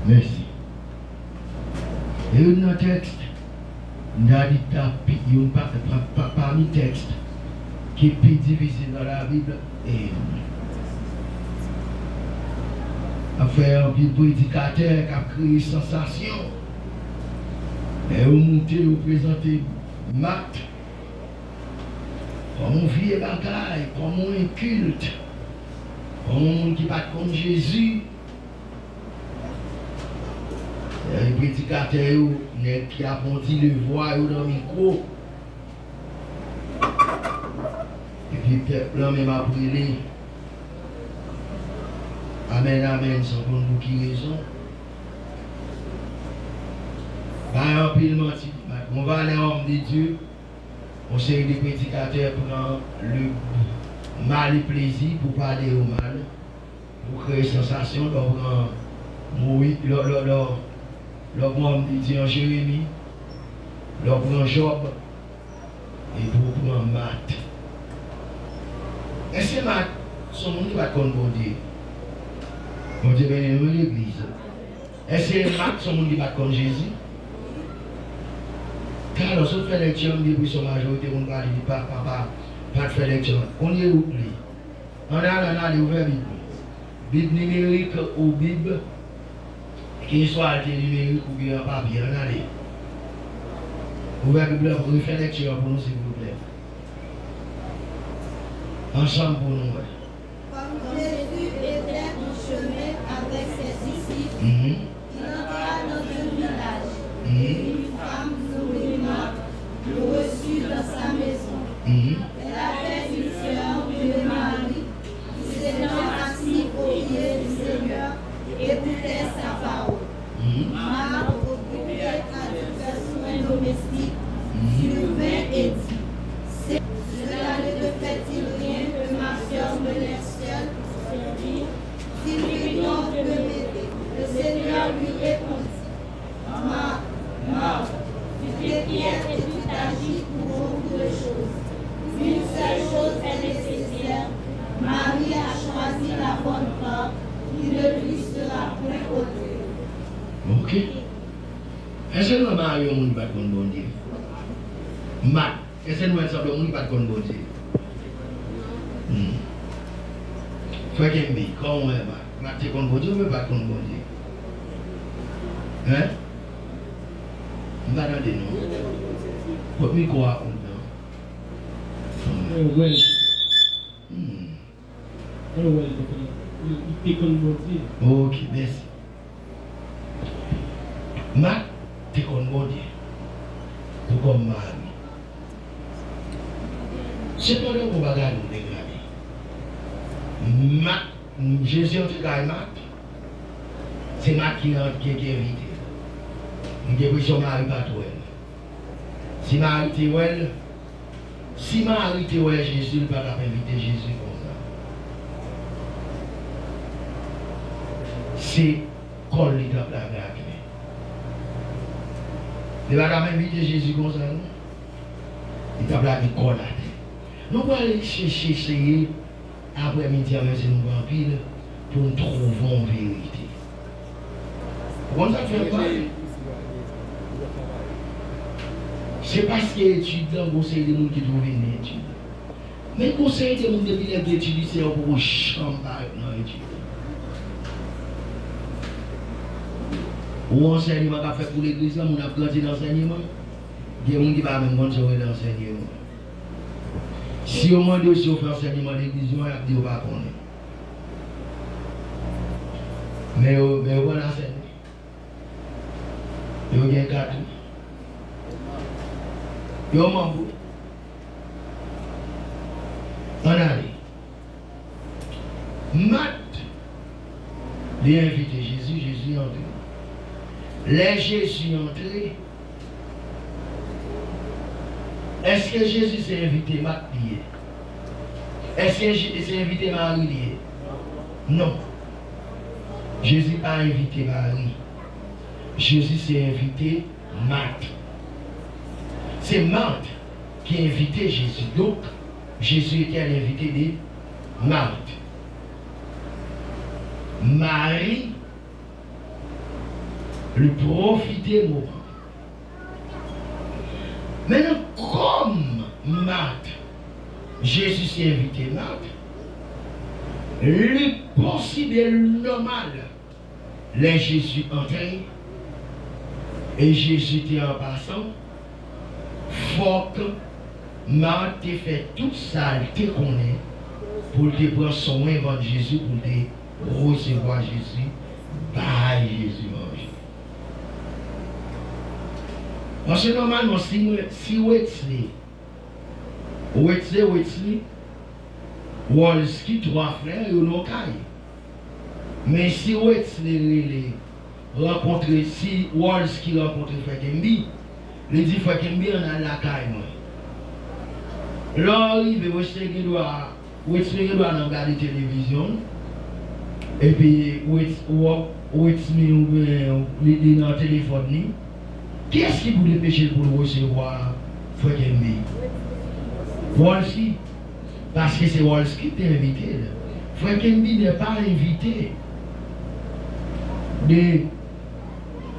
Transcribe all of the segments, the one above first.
Merci. Et un texte, nous avons dit parmi les textes qui est plus difficile dans la Bible et faire un prédicateur qui a créé sensation. Et vous montez, vous présentez Marc comme un vieux bagaille, comme un culte, comme un monde qui bat contre Jésus. Les prédicateurs qui a ponti le voix dans le micro. Et puis le peuple même a brûlé. Amen, amen, sans qu'on nous qui raison. Bah, en pile menti. On va aller en homme de Dieu. On sait que les prédicateurs prennent le mal et plaisir pour parler au mal, pour créer sensation, leur homme de Dieu en Jérémie, leur prend Job, et pour prendre Matt. Est-ce que Matt, son monde qui va contre bon Dieu? Bon Dieu, bien aimé l'église. Est-ce que Matt, son monde qui va contre Jésus? Car lorsqu'on fait lecture, on dit que son majorité, on va dire pas de faire lecture. On y est oublié. On a ouvert Bible. Bible numérique ou Bible, qu'il soit numérique ou bien papier, on a dit. Ouvert Bible, vous faire lecture pour nous, s'il vous plaît. Ensemble pour nous. Comme Jésus était en chemin avec ses disciples, il entra dans un village. Une femme nommée Marthe le reçut dans sa maison. Elle avait une sœur de Marie qui s'était assise au pied du Seigneur et écoutait sa parole. Marthe, occupée à divers soins domestiques, survint et dit: cela ne te fait-il rien que ma sœur me laisse seule? S'il lui donc de m'aider. Le Seigneur lui répondit: Marthe, tu t'inquiètes et tu t'agites pour beaucoup de choses. Une seule chose est nécessaire. Marie a choisi la bonne part qui ne lui sera point ôtée. Ok. Est-ce que nous Marie on ne pas contre bon Dieu? Matt, est-ce que nous ensemble on ne pas contre bon Dieu? Frère Kembi, comment on est Matt? Tu es contre bon Dieu ou pas contre bon Dieu? Hein? Je ne vais pas demander non. Pourquoi quoi on Well, il était contre Dieu. Ok, merci. Matt, tu es contre bon Dieu. Pourquoi Marie? C'est pas là qu'on va garder nous dégrader. Matt, Jésus entre Matt, c'est Matt qui est invité. Il a pris son mari pas toi. Si Marie était well, si Marie était well, Jésus ne peut pas inviter Jésus comme ça. C'est qu'on lui tape la grâce. Il ne va pas inviter Jésus comme ça, non? Il tape la grâce. Nous allons aller chercher après-midi avec nos vampires pour nous trouver en vérité. Comment ça fait pas? C'est parce que l'étudiant, le conseil des gens qui trouvent une étude. Mais le conseil des gens depuis l'étude, c'est pour chambre dans l'étude. Ou enseignement qu'a fait pour l'église, on a planté l'enseignement. Il y a des gens qui ne peuvent même pas l'enseignement. Si on demande si on fait enseignement de l'église, on va dire qu'on ne va pas connaître. Mais on va l'enseigner. Il y a un gâteau. Il y a un mambo. On allait. Matt, il a invité Jésus, Jésus est entré. Les Jésus entré. Est-ce que Jésus s'est invité Matt lié? Est-ce que Jésus s'est invité Marie lié? Non. Jésus n'a pas invité Marie. Jésus s'est invité Matt. C'est Marthe qui a invité Jésus. Donc, Jésus était l'invité de Marthe. Marie Le profiter moment. Maintenant, comme Marthe, Jésus s'est invité Marthe, le possible et le normal, les Jésus entré, et Jésus était en passant, faut que Marthe ait fait tout ça, elle connaît, pour te prendre soin de Jésus, pour te recevoir Jésus, par Jésus manger. Parce que normalement, si Wesley, Wolski, trois frères, ils n'ont pas. Mais si Wesley rencontre, si Wolski rencontre Frère Kembi, il dit Frère Kembi, on a la caille. Là, arrive, Wesley doit regarder la télévision. Et puis, Wesley est dans le téléphone. Qui est-ce qui voulait pécher pour recevoir Frère Kembi? Wolski. Parce que c'est Wolski qui est invité. Frère Kembi n'est pas invité.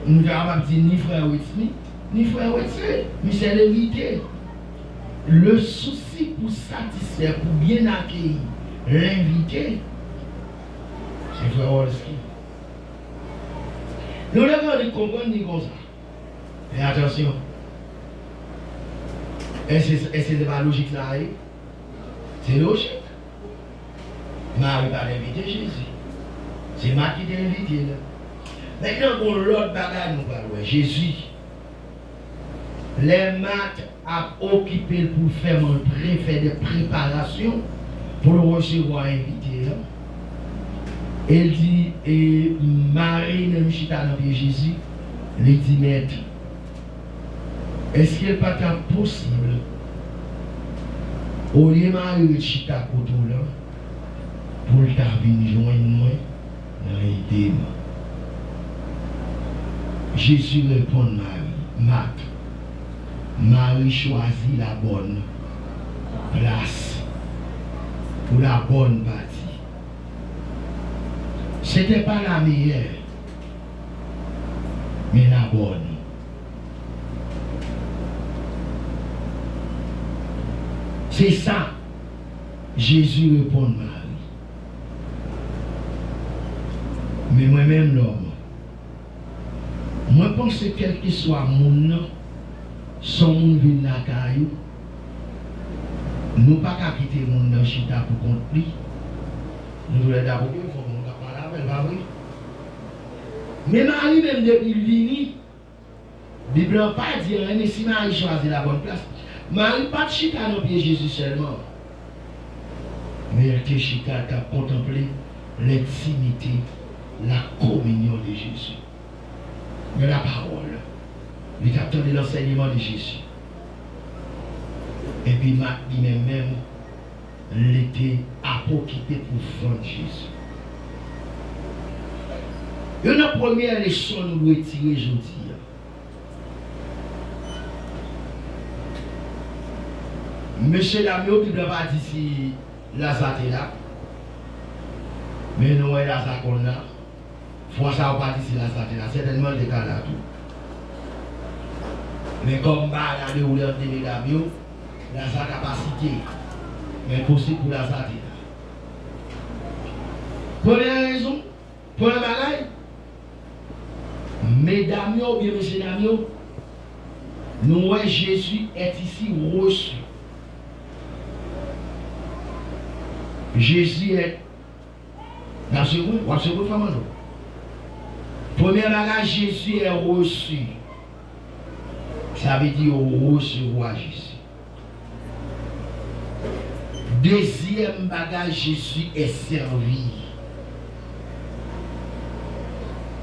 Nous n'avons dit ni Frère Wesley, ni Frère Wesley, mais c'est l'invité. Le souci pour satisfaire, pour bien accueillir l'invité, c'est Frère Wolski. Nous devons comprendre comme ça. Et attention. Est-ce que c'est pas logique là? C'est logique. Marie va inviter Jésus. C'est Marthe qui t'a invité là. Maintenant, pour l'autre bagage, nous parlons. Jésus. Les Marthe a occupé pour faire des préparations pour le recevoir invité là. Elle dit, et Marie ne me chita dans le Jésus, elle dit, maître, est-ce qu'il n'est pas possible, au lieu de Marie chita côté là, pour le venir joindre moi dans l'idée? Jésus répond Marthe. Marie choisit la bonne place pour la bonne partie. Ce n'était pas la meilleure, mais la bonne. C'est ça. Jésus répond Marie. Mais moi-même, l'homme, moi pense que quel que soit mon nom, son monde vient la caillou, nous pas qu'à quitter mon nom chita pour compte lui. Nous voulons d'abord qu'il faut qu'on parle avec pas vrai. Mais Marie même depuis le vini, la Bible n'a pas dit rien, mais si Marie choisit la bonne place, Marie pas de chita dans le pied Jésus seulement. Mais elle était chita à contempler l'intimité, la communion de Jésus. Mais la parole, il attendait l'enseignement de Jésus. Et puis Marthe lui-même, elle était occupée pour vendre Jésus. Et la première leçon nous doit tirer aujourd'hui. Monsieur Lamio, qui ne va pas dire si Lazare est là. Mais nous, Lazare qu'on a. Fois ça, on va pas dire si Lazare est là. Certainement, le cas là tout. Mais comme bah, la douleur de Lamio, Lazare n'a pas cité. Mais possible pour Lazare est là. Première raison, première bagaille. Mesdames ou bien messieurs dames, nous Jésus est ici reçu. Jésus est dans ce coin, premier bagage, Jésus est reçu. Ça veut dire recevoir Jésus. Deuxième bagage, Jésus est servi.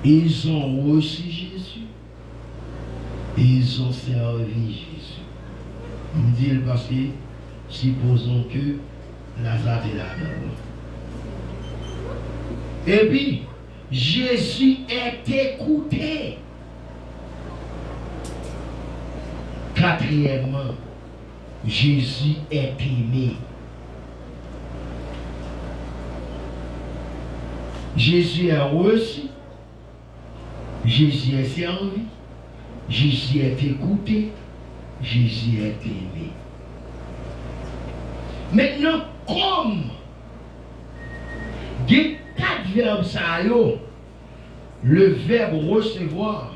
Ils ont reçu Jésus. Ils ont servi Jésus. On dit parce que supposons que Lazare est là-dedans. Et puis, Jésus est écouté. Quatrièmement, Jésus est aimé. Jésus est reçu. Jésus est servi, Jésus est écouté, Jésus est aimé. Maintenant, comme il y a 4 verbes, ça, le verbe recevoir,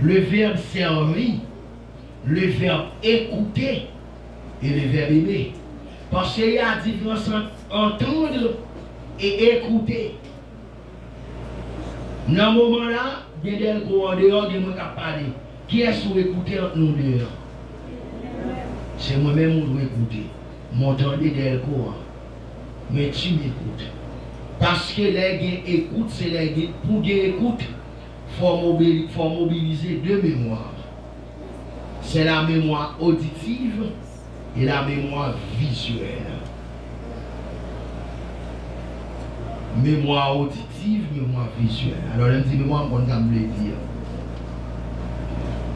le verbe servir, le verbe écouter et le verbe aimer. Parce qu'il y a une différence entre entendre et écouter. Dans ce moment-là, il y a des gens qui sont en dehors, des gens qui parlent. Qui est-ce qui écouter entre nous dehors? C'est moi-même qui dois écouter. M'entendez des gens, mais tu m'écoutes. Parce que les gens écoutent, c'est les gens. Pour qu'ils écoutent, il faut mobiliser 2 mémoires. C'est la mémoire auditive et la mémoire visuelle. Mémoire auditive, mémoire visuelle. Alors, on dit mémoire, on va me le dire.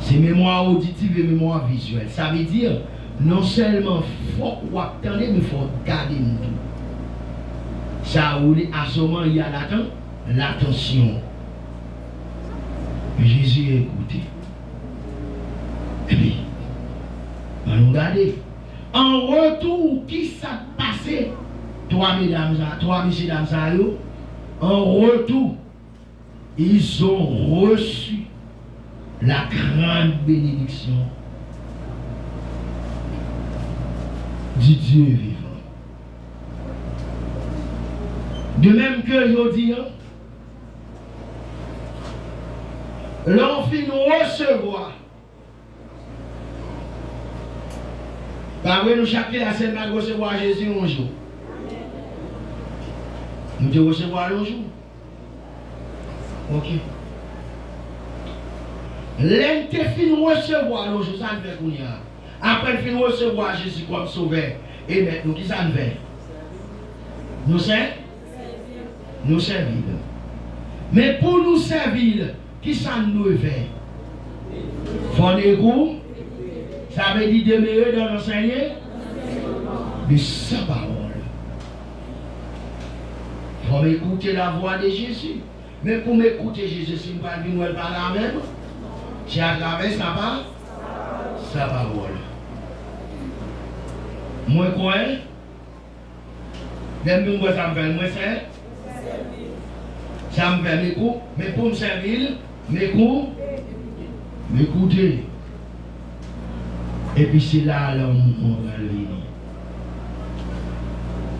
C'est mémoire auditive et mémoire visuelle. Ça veut dire, non seulement il faut attendre, mais il faut garder tout. Ça roule à ce moment, il y a l'attention. Jésus a écouté. Et puis, on nous regarder. En retour, qui s'est passé? Trois messieurs dames, en retour, ils ont reçu la grande bénédiction du Dieu vivant. De même que je dis, l'on finit recevoir. Par nous chaque la semaine recevoir Jésus un jour. Nous devons recevoir un jour. Ok. L'intérêt recevoir un jour, ça ne fait qu'on y a. Après, il faut recevoir Jésus comme sauveur. Et maintenant, qui ça nous fait? Nous servir. Nous servir. Mais pour nous servir, qui ça nous fait? Faut des goûts. Ça veut dire demeurer dans l'enseignement de sa parole. Il faut m'écouter la voix de Jésus. Mais pour m'écouter Jésus, si je ne vais pas venir par la même, c'est à travers sa parole. Moi, quoi? Même moi, ça me fait, moi, c'est? Ça me fait m'écouter. Mais pour me servir, m'écouter. Et puis c'est là on va le venir.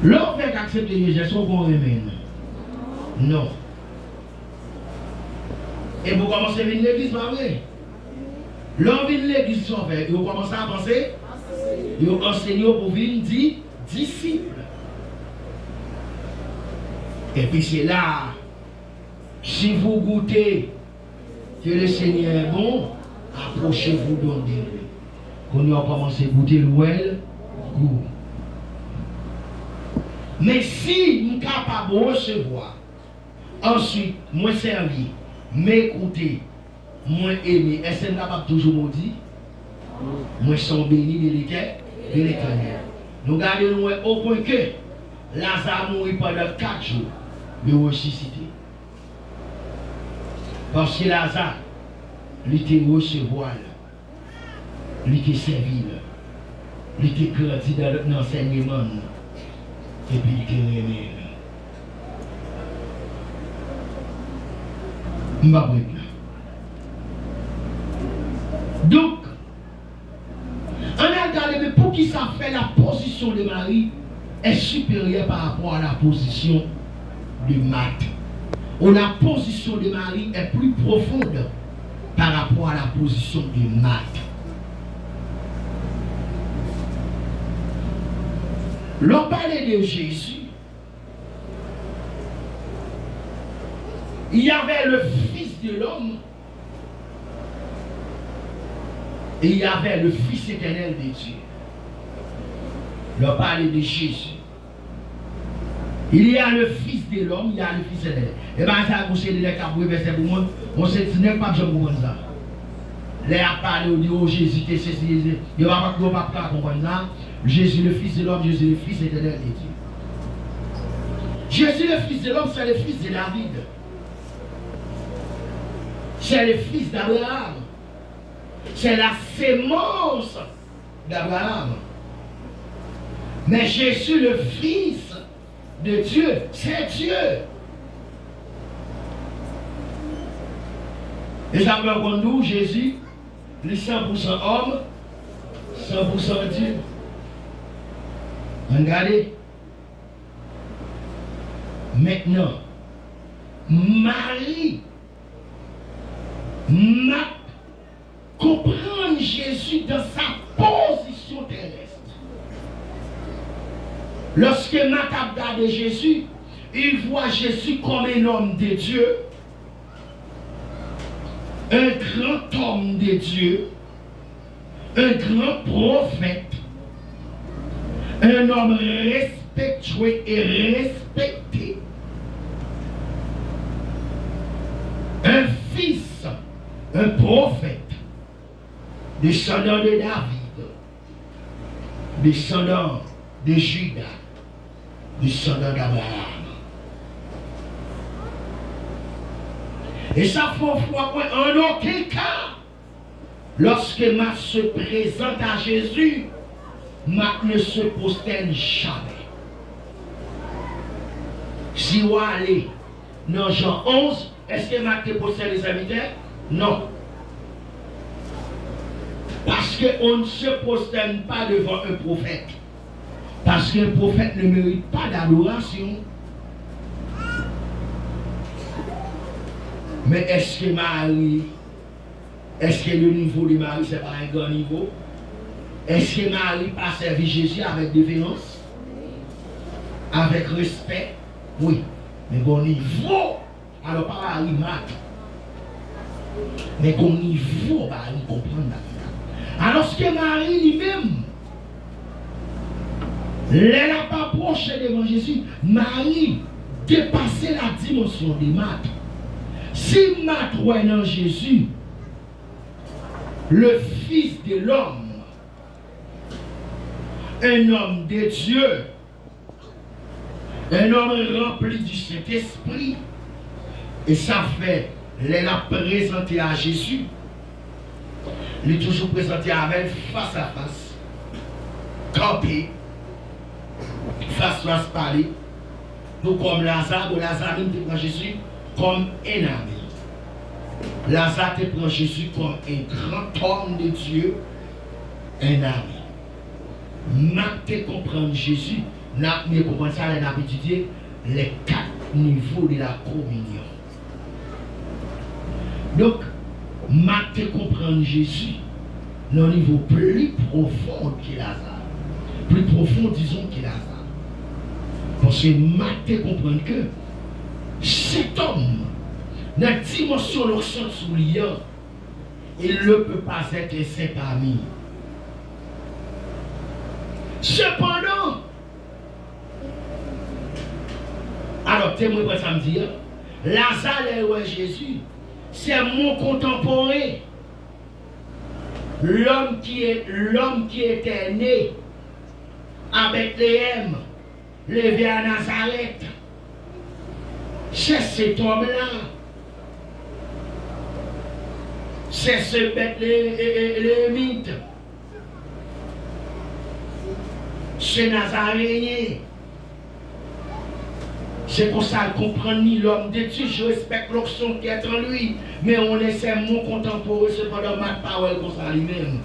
L'on fait accepter Jésus, est-ce qu'on remène? Non. Et vous commencez à venir l'église, pas vrai? L'on vient l'église, vous commencez à penser? Vous enseignez pour venir dire disciple. Et puis c'est là, si vous goûtez que le Seigneur est bon, approchez-vous donc de lui. Qu'on a commencé à goûter l'ouel, goût. Mais si nous sommes capables de recevoir, ensuite, moi servir, m'écouter, moi aimer, est-ce que nous sommes capables toujours de dire? Moi sommes bénis de l'Éternel. Nous gardons au point que Lazare mourit pendant 4 jours de ressuscité. Parce que Lazare, il était recevoir. Il était servi, il était grandi dans l'enseignement, et puis il était aimé. Donc, on a regardé, mais pour qui ça fait la position de Marie est supérieure par rapport à la position de Marthe. Ou la position de Marie est plus profonde par rapport à la position de Marthe. L'on parlait de Jésus. Il y avait le Fils de l'homme et il y avait le Fils éternel de Dieu. L'on parlait de Jésus. Il y a le Fils de l'homme, il y a le Fils éternel. Et bien ça, vous savez, les caboués, verset pour moi, on sait que ce n'est pas que je comprends ça. Les a parlé, on dit, oh Jésus, t'es ceci, il ne va pas comprendre ça. Jésus le Fils de l'homme, Jésus le Fils éternel de Dieu. Jésus le Fils de l'homme, c'est le Fils de David. C'est le fils d'Abraham. C'est la sémence d'Abraham. Mais Jésus, le fils de Dieu, c'est Dieu. Et ça veut dire nous, Jésus, le 100% homme, 100% Dieu. Regardez. Maintenant, Marie m'a comprendre Jésus dans sa position terrestre. Lorsque Marthe regarde Jésus, il voit Jésus comme un homme de Dieu, un grand homme de Dieu, un grand prophète, un homme respectueux et respecté, un fils, un prophète, descendant de David, descendant de Judas, descendant d'Abraham. Et ça faut voir en aucun cas, lorsque Marthe se présente à Jésus, Marthe ne se prosterne jamais. Si vous allez dans Jean 11, est-ce que Marthe te prosterne les serviteurs? Non. Parce qu'on ne se prosterne pas devant un prophète. Parce qu'un prophète ne mérite pas d'adoration. Mais est-ce que Marie, est-ce que le niveau de Marie, ce n'est pas un grand niveau? Est-ce que Marie a servi Jésus avec déférence? Avec respect? Oui. Mais bon niveau, alors pas Marie Marthe. Mais bon niveau, Marie comprendre. Alors ce que Marie lui-même, elle n'a pas approché devant Jésus, Marie dépassait la dimension de Marthe. Si Marthe croit en Jésus, le Fils de l'homme, un homme de Dieu, un homme rempli du Saint-Esprit, et ça fait, elle a présenté à Jésus, il est toujours présenté avec face à face, campé, face à face parler, nous comme Lazare te prend Jésus comme un ami. Lazare te prend Jésus comme un grand homme de Dieu, un ami. Marthe te comprendre Jésus, n'a mieux comprendre ça, elle a étudié les 4 niveaux de la communion. Donc, Marthe te comprendre Jésus dans un niveau plus profond que Lazare. Plus profond, disons, que Lazare. Parce que Marthe te comprendre que cet homme, dans la dimension de son soulier, il ne peut pas être un saint ami. Cependant, alors témoin pour samedi, Lazare et Jésus, c'est mon contemporain. L'homme qui était né à Bethléem, levé à Nazareth. C'est cet homme-là. C'est ce Bethléemite. Ce Nazaréen. C'est pour ça qu'on comprend ni l'homme de Dieu. Je respecte l'option qui est en lui. Mais on essaie mon contemporain, cependant ma parole comme ça lui-même.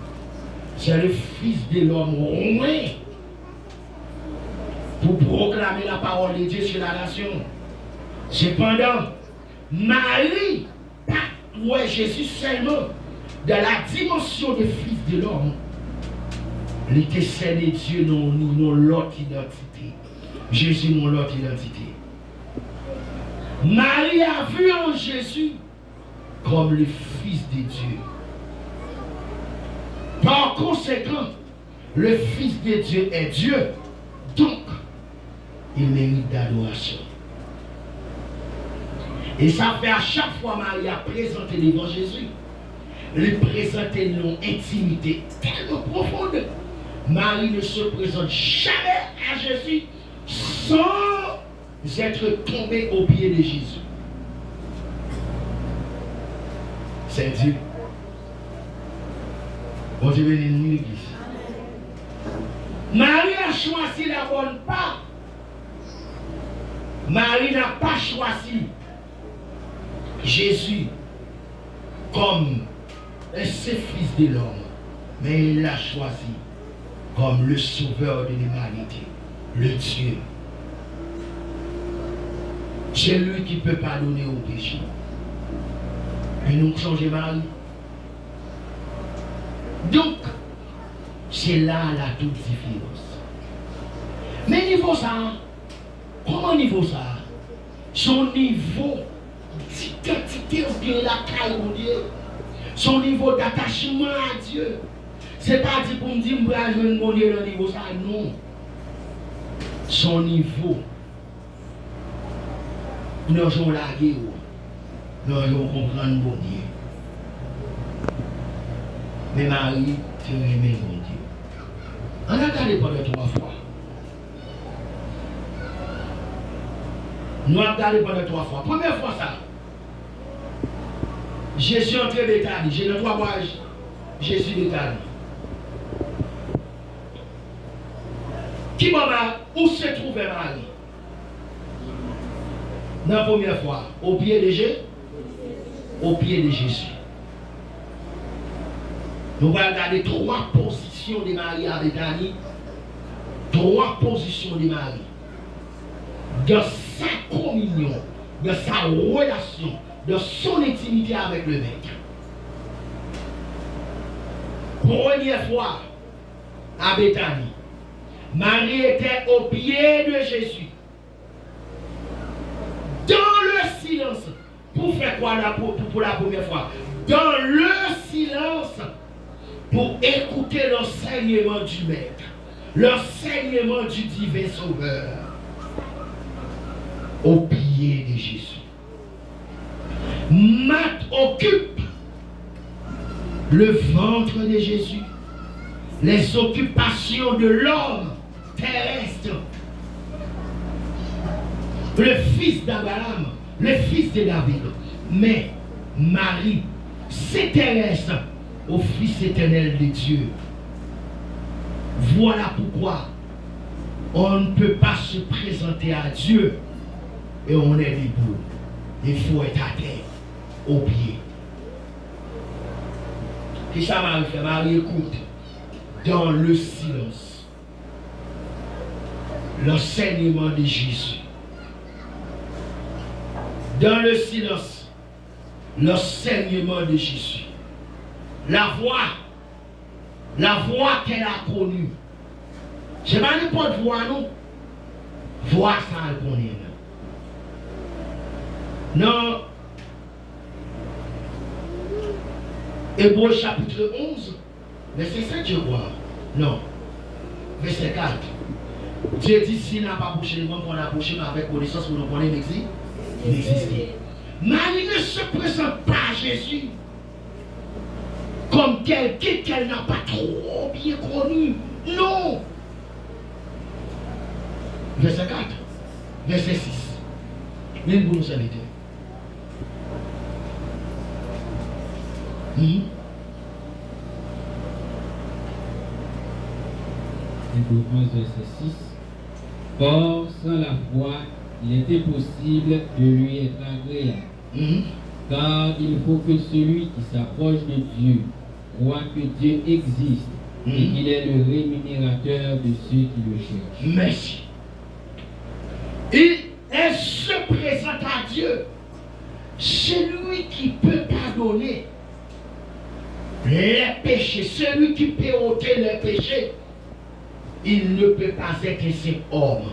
C'est le Fils de l'homme romain. Pour proclamer la parole de Dieu sur la nation. Cependant, Marie, ouais, Jésus seulement, dans la dimension de Fils de l'homme, il était Saint de Dieu, non l'autre identité. Jésus, non l'autre identité. Marie a vu en Jésus comme le Fils de Dieu. Par conséquent, le Fils de Dieu est Dieu. Donc, il mérite d'adoration. Et ça fait à chaque fois Marie a présenté devant Jésus, lui présenter une intimité tellement profonde. Marie ne se présente jamais à Jésus sans être tombée au pied de Jésus. C'est Dieu. Bon Dieu bénit l'église. Marie a choisi la bonne part. Marie n'a pas choisi Jésus comme un seul fils de l'homme, mais il l'a choisi comme le sauveur de l'humanité, le Dieu. C'est lui qui peut pardonner au péché. Et nous changer Marie. Donc, c'est là la toute différence. Mais niveau ça, comment niveau ça? Son niveau d'identité ou bien la caille au Dieu. Son niveau d'attachement à Dieu. C'est pas dit pour me dire que je vais mon Dieu dans le niveau ça, non. Son niveau. Nous allons la guerre. Nous allons comprendre mon Dieu. Mais Marie, tu aimes mon Dieu. On a regardé pendant 3 fois. Nous avons regardé pendant 3 fois. Première fois ça. Jésus entré Béthanie. J'ai le 3 mois. Jésus Béthanie. Qui m'a où se trouvait Marie? La première fois, au pied de Jésus. Au pied de Jésus. Nous allons regarder 3 positions de Marie à Béthanie. 3 positions de Marie. De sa communion, de sa relation, de son intimité avec le Maître. Première fois à Béthanie, Marie était au pied de Jésus. Dans le silence. Pour faire quoi pour la première fois? Dans le silence. Pour écouter l'enseignement du Maître. L'enseignement du divin Sauveur. Au pied de Jésus. Marthe occupe le ventre de Jésus. Les occupations de l'homme terrestre. Le fils d'Abraham, le fils de David. Mais Marie s'intéresse au Fils éternel de Dieu. Voilà pourquoi on ne peut pas se présenter à Dieu et on est debout. Il faut être à terre, au pied. Qu'est-ce que ça Marie fait? Marie écoute dans le silence l'enseignement de Jésus. Dans le silence, l'enseignement de Jésus. La voix qu'elle a connue. Ce n'est pas n'importe voix, non. Voix ça, elle connaît. Non. Hébreux chapitre 11, verset 7, je crois. Non. Verset 4. Dieu dit si n'a pas approché le monde pour approcher, mais avec connaissance pour nous connaître l'exister. Marie ne se présente pas à Jésus comme quelqu'un qu'elle n'a pas trop bien connu. Non. Verset 4. Verset 6. Même pour nous inviter. Hébreux 11, verset 6. Or, sans la foi, il était possible de lui être agréable. Car il faut que celui qui s'approche de Dieu croit que Dieu existe et qu'il est le rémunérateur de ceux qui le cherchent. Merci. Elle se présente à Dieu. Celui qui peut pardonner les péchés, celui qui peut ôter les péchés, il ne peut pas être un simple homme.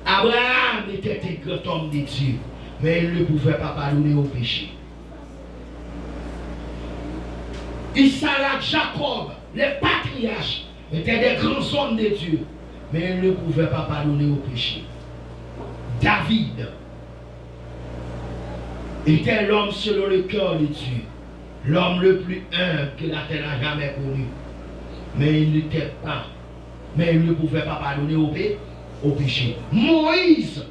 Abraham était un grand homme de Dieu, mais il ne pouvait pas pardonner aux péchés. Isaac, Jacob, les patriarches étaient des grands hommes de Dieu, mais ils ne pouvaient pas pardonner aux péchés. David était l'homme selon le cœur de Dieu, l'homme le plus humble que la terre n'a jamais connu. Mais il n'était pas, mais il ne pouvait pas pardonner au péché. Moïse,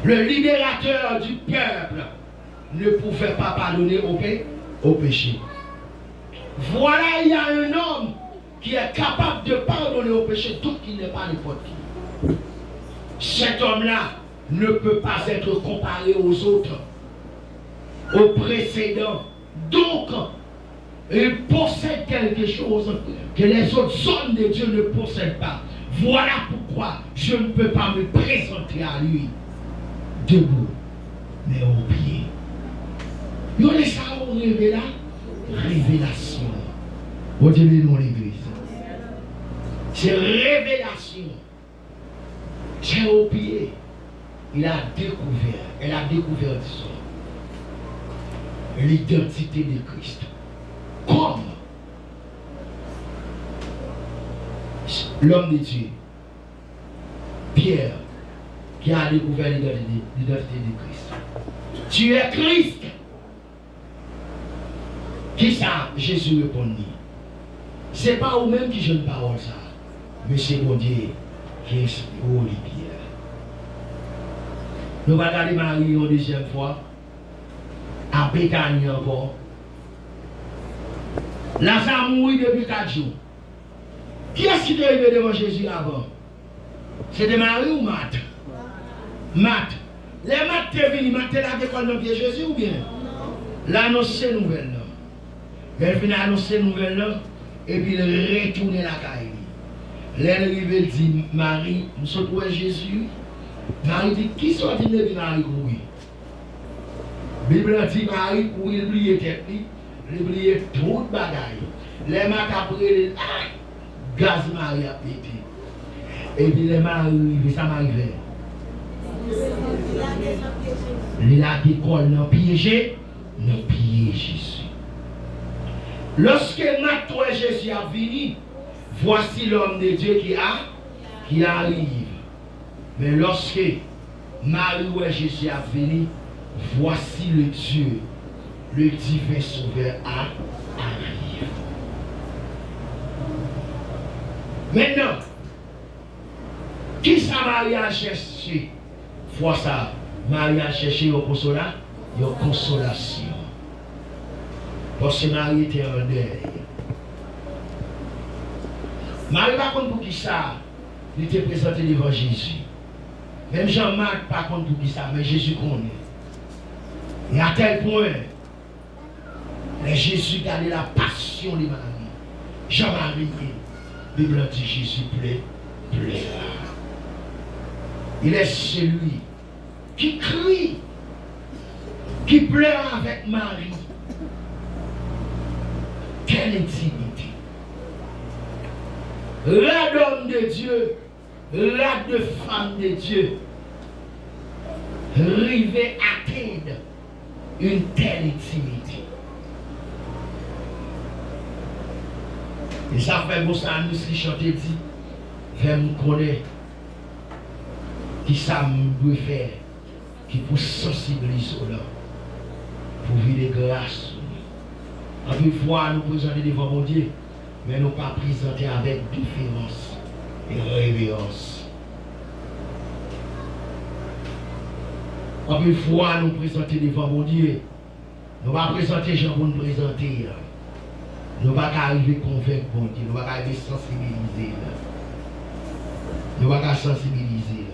le libérateur du peuple ne pouvait pas pardonner au péché. Voilà, il y a un homme qui est capable de pardonner au péché, donc il n'est pas n'importe qui. Cet homme-là ne peut pas être comparé aux autres, aux précédents. Donc, il possède quelque chose que les autres hommes de Dieu ne possèdent pas. Voilà pourquoi je ne peux pas me présenter à lui debout, mais au pied. Nous laissons rêver là, révélation. Au début de l'église. C'est révélation. C'est au pied. Il a découvert, elle a découvert l'identité de Christ. Comme l'homme de Dieu, Pierre, qui a découvert l'identité de Christ. Tu es Christ. Qui ça? Jésus répondit. Ce n'est pas vous-même qui jeune parole ça, mais c'est mon Dieu qui est pour les Pierre. Nous allons regarder Marie une deuxième fois, à Béthanie encore. Lazare mourit depuis 4 jours. Qui est-ce qui est arrivé devant Jésus avant? C'était Marie ou Marthe? Marthe. Les Marthe sont venus, Marthe est là l'école de Jésus ou bien? L'annoncer nouvelle. Elle vient annoncer nouvelle et puis il retourne la caille. L'arrivée dit Marie, nous sommes trouvé Jésus. Marie dit, qui sont dit de Marie courir? La Bible dit Marie courir, il oubliait tête, il oubliait toute bagaille. Les mains après, gaz Marie a pété. Et puis les mains arrivent, ça m'arrive. Il a dit qu'on n'a piégé, n'a piégé Jésus. Lorsque notre Jésus a venu, voici l'homme de Dieu qui arrive. Mais lorsque Marie ou Jésus a venu, voici le Dieu, le divin sauveur arrive. Maintenant, qui ça Marie a cherché? Fois ça, Marie a cherché une consolation. Parce que Marie était en deuil. Marie par contre pour qui ça, il était présenté devant Jésus. Même Jean-Marc par contre pour qui ça, mais Jésus connaît. Et à tel point, Jésus gardait la passion de Marie. Jean-Marie, la Bible dit Jésus pleure. Il est celui qui crie, qui pleure avec Marie. Quelle intimité. La d'homme de Dieu, la de femme de Dieu, arriver à atteindre une telle intimité. Et ça fait beau ça, nous qui chante dit, fais me connaître qui ça me doit faire, qui pour sensibiliser là, pour vivre de grâce. En une fois, nous présenter devant mon Dieu, mais nous pas présenter avec différence et révérence. En une fois, nous présenter devant mon Dieu, nous pas présenter Jean pour nous présenter. Nous ne pouvons pas arriver à convaincre mon Dieu, nous ne pouvons pas arriver à sensibiliser. Nous ne pouvons pas sensibiliser.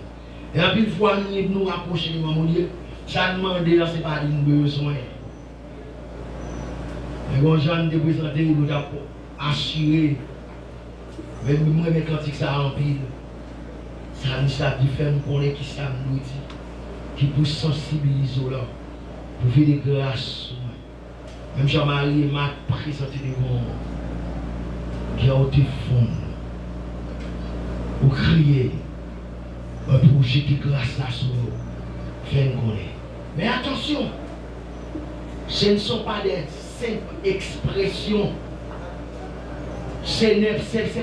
Et en une fois, nous nous rapprochons devant mon Dieu, ça demande, ce n'est pas un besoin. Mais quand Jean te présenté, nous avons assuré, même moi, quand ça remplit, ça nous a dit faire nous connaître qui ça nous dit, qui pour sensibiliser là, pour faire des grâces. Même Jean-Marie m'a présenté devant moi, qui a été fond, pour crier, pour jeter grâce là sur nous, faire nous connaître. Mais attention, ce ne sont pas des simples expressions. C'est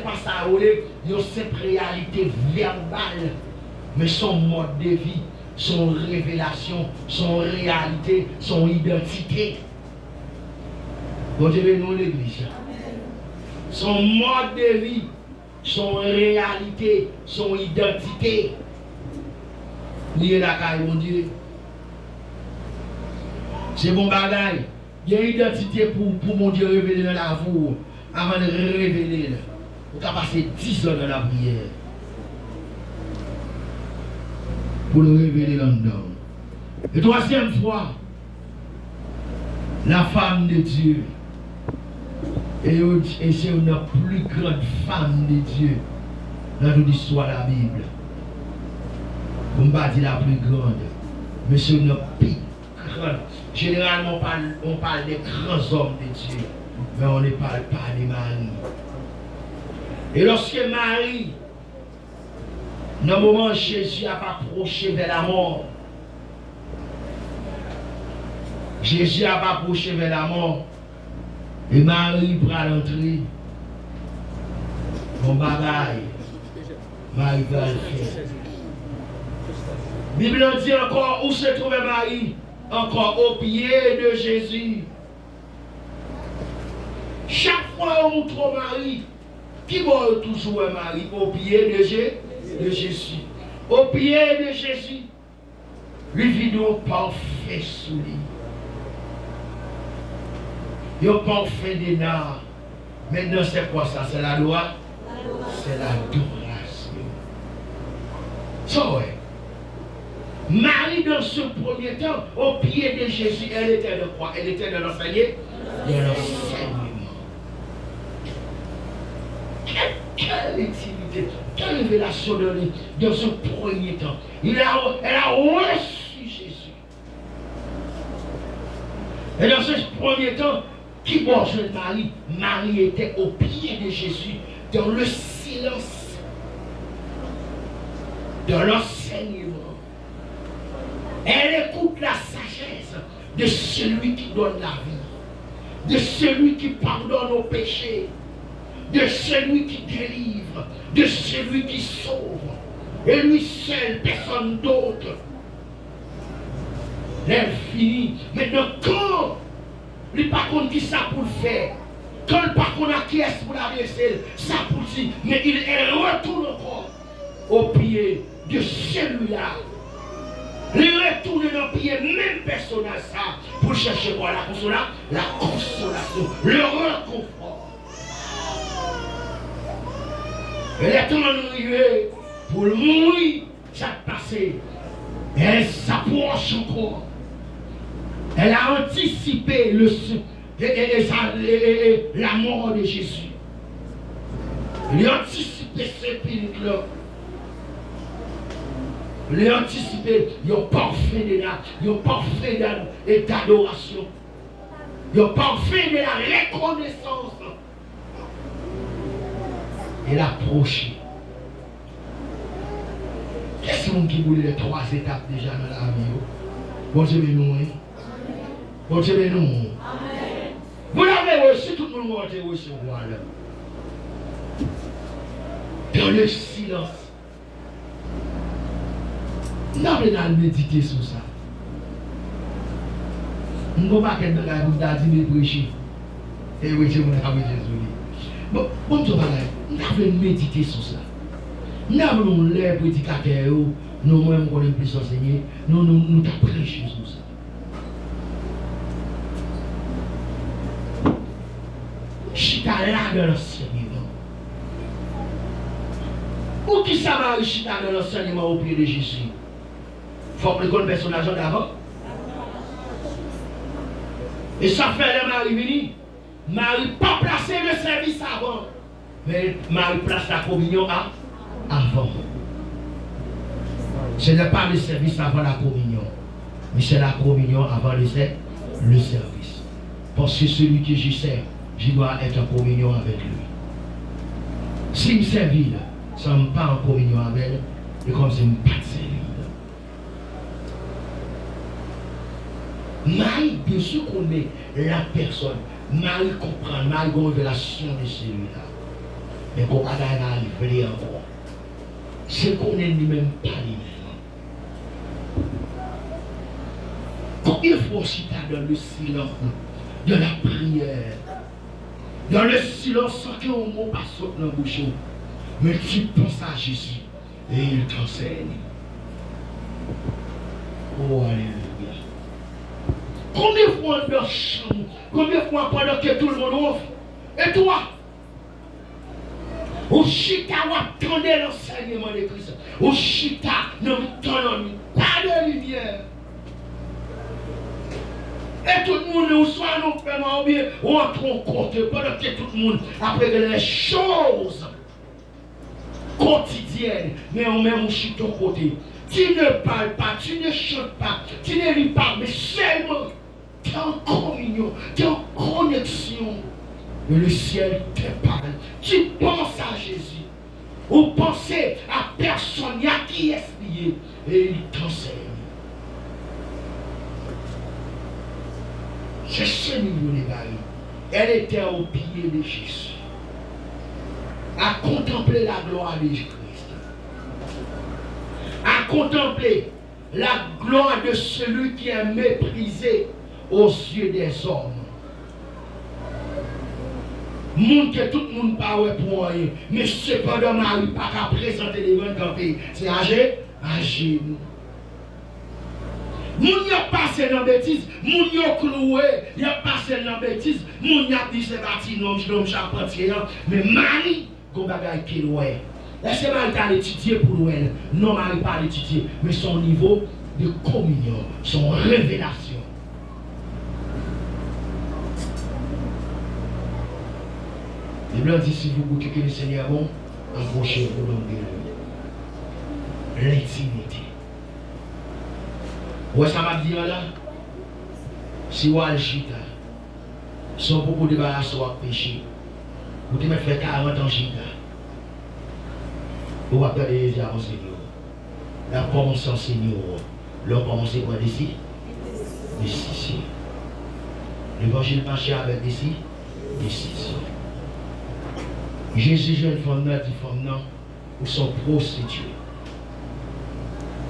pas ça, c'est une simple réalité verbale, mais son mode de vie, son révélation, son réalité, son identité. Bon Dieu, nous l'église. Son mode de vie, son réalité, son identité. Lié la caille, mon Dieu. C'est bon bagaille. Il y a une identité pour mon Dieu révéler dans la vie. Avant de révéler. Vous avez passé 10 ans dans la prière. Pour le révéler là-dedans. Et troisième fois, la femme de Dieu. Et c'est une plus grande femme de Dieu dans toute l'histoire de la Bible. On ne va pas dire la plus grande, mais c'est une plus grande. Généralement, on parle des grands hommes de Dieu, mais on ne parle pas de Marie. Et lorsque Marie, dans le moment où Jésus a approché vers la mort, Jésus a approché vers la mort, et Marie va l'entrer. Mon bagaille, Marie va le faire. La Bible dit encore où se trouvait Marie, encore au pied de Jésus. Chaque fois on trouve Marie, qui va toujours Marie au pied de Jésus. Au pied de Jésus, lui vidéo parfait sous lui. Il n'y a pas fait des nards. Maintenant, c'est quoi ça? C'est la loi? C'est l'adoration. Ça, ouais. Marie, dans ce premier temps, au pied de Jésus, elle était de quoi? Elle était de l'enseigner? De l'enseignement. Quelle utilité, quelle révélation dans ce premier temps. Elle a reçu Jésus. Et dans ce premier temps, qui bonjour Marie? Marie était au pied de Jésus, dans le silence, dans l'enseignement. Elle écoute la sagesse de celui qui donne la vie, de celui qui pardonne nos péchés, de celui qui délivre, de celui qui sauve. Et lui seul, personne d'autre. Elle finit. Maintenant, quand il n'y a pas contre qui ça pour le faire, quand il n'y a pas contre qui est pour la laisser, ça pour dire, mais elle retourne encore au pied de celui-là. Il retourne dans le pied, même personne à ça, pour chercher quoi? La consolation, le réconfort. Elle est arrivée pour le mourir, ça passé. Elle s'approche encore. Elle a anticipé la mort de Jésus. Elle a anticipé ce pic-là. Elle a anticipé le parfait de le parfait d'adoration. Le parfait de la reconnaissance. Elle a approché. Qu'est-ce qui voulait les 3 étapes déjà dans la vie? Bon Dieu, nous. Bon Dieu, nous. Vous l'avez reçu, tout le monde a reçu. Voilà. Dans le silence. Nous avons médité sur ça. Nous ne pouvons pas être dans la Bible d'Adine prêcher. Et oui, c'est mon ami Jésus. Bon Dieu, nous avons médité sur ça. Nous avons les prédicateurs, nous-mêmes qu'on est plus enseignés, nous avons prêché sur ça. Chita là dans l'enseignement. Où qui ça va chita dans l'enseignement au pied de Jésus? Il faut que le personnage d'avant. Et ça fait le Marie venir. Marie pas placer le service avant. Mais Marie place la communion avant. Ce n'est pas le service avant la communion. Mais c'est la communion avant le service. Parce que celui que je sers, je dois être en communion avec lui. Si je ne servis, je ne suis pas en communion avec lui, et comme je ne pas servir. Marie, bien sûr qu'on met la personne. Marie comprend, Marie a une révélation de celui-là. Mais qu'on va arriver encore. C'est qu'on n'est lui-même pas lui-même. Combien de fois si tu dans le silence, de la prière, dans le silence sans qu'un mot passe dans la bouche, mais tu penses à Jésus et il t'enseigne. Oh, alléluia. Combien de fois on dort chambre? Combien de fois pendant que tout le monde offre? Et toi? Au chita, ou attendez l'enseignement de Christ. Au chita, nous attendons pas de lumière. Et tout le monde, nous soit nous faisons bien, on entre en compte pendant que tout le monde, après les choses quotidiennes, mais on met mon chita au côté. Tu ne parles pas, tu ne chantes pas, tu ne lis pas, mais seulement tu es en communion, tu es en connexion. Et le ciel te parle. Tu penses à Jésus. Ou pensez à personne à qui est lié. Et il t'enseigne. C'est ce niveau de Marie. Elle était au pied de Jésus. À contempler la gloire de Jésus. À contempler la gloire de celui qui est méprisé aux yeux des hommes. Monde que tout le monde parle pour rien. Mais cependant, Marie n'a pas qu'à présenter les vents campés. C'est âgé nous. Moun y a passé dans la bêtise, moun y a cloué, y a passé dans la bêtise, moun y a dit c'est bâti non charpentier. Mais Marie, qu'on bagaille qui loin. Laissez Marie t'as étudié pour nous. Non, Marie pas l'étudier, mais son niveau de communion, son révélation. Le blanc dit si vous goûtez que le Seigneur est bon, approchez-vous donc de l'intimité. Où est-ce que ça m'a dit là? Si vous allez chita, sans beaucoup de débarrasser avec péché, vous devez faire 40 ans chita. Vous allez faire des erreurs au Seigneur. Là, commencez au Seigneur. Là, commencez quoi d'ici? Décision. L'évangile marchait avec décision. Jésus, jeune femme, dit femme, non, ou sont prostituées,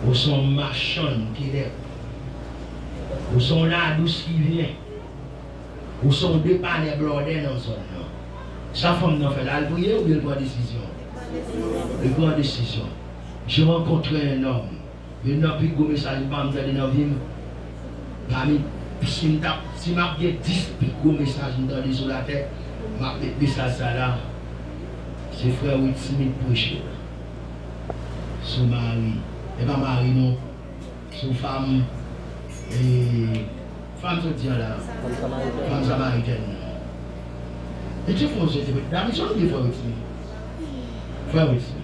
ou sont marchandes qui l'aiment, ou sont là douce qui vient, ou sont dépannées blondées dans son nom. Sa femme n'a fait la prière ou elle prend décision? Elle prend décision. J'ai rencontré un homme, il n'a plus de message, il m'a dit dans la vie, si m'a dit 10 gros messages dans sur la tête, m'a dit ça là. C'est frère Whitney prêcher sur Marie. Et pas Marie non. Sur femme. Et femme se dit là. Femme samaritaine. Et tu fais aussi. David, tu as dit frère Whitney. Frère Whitney.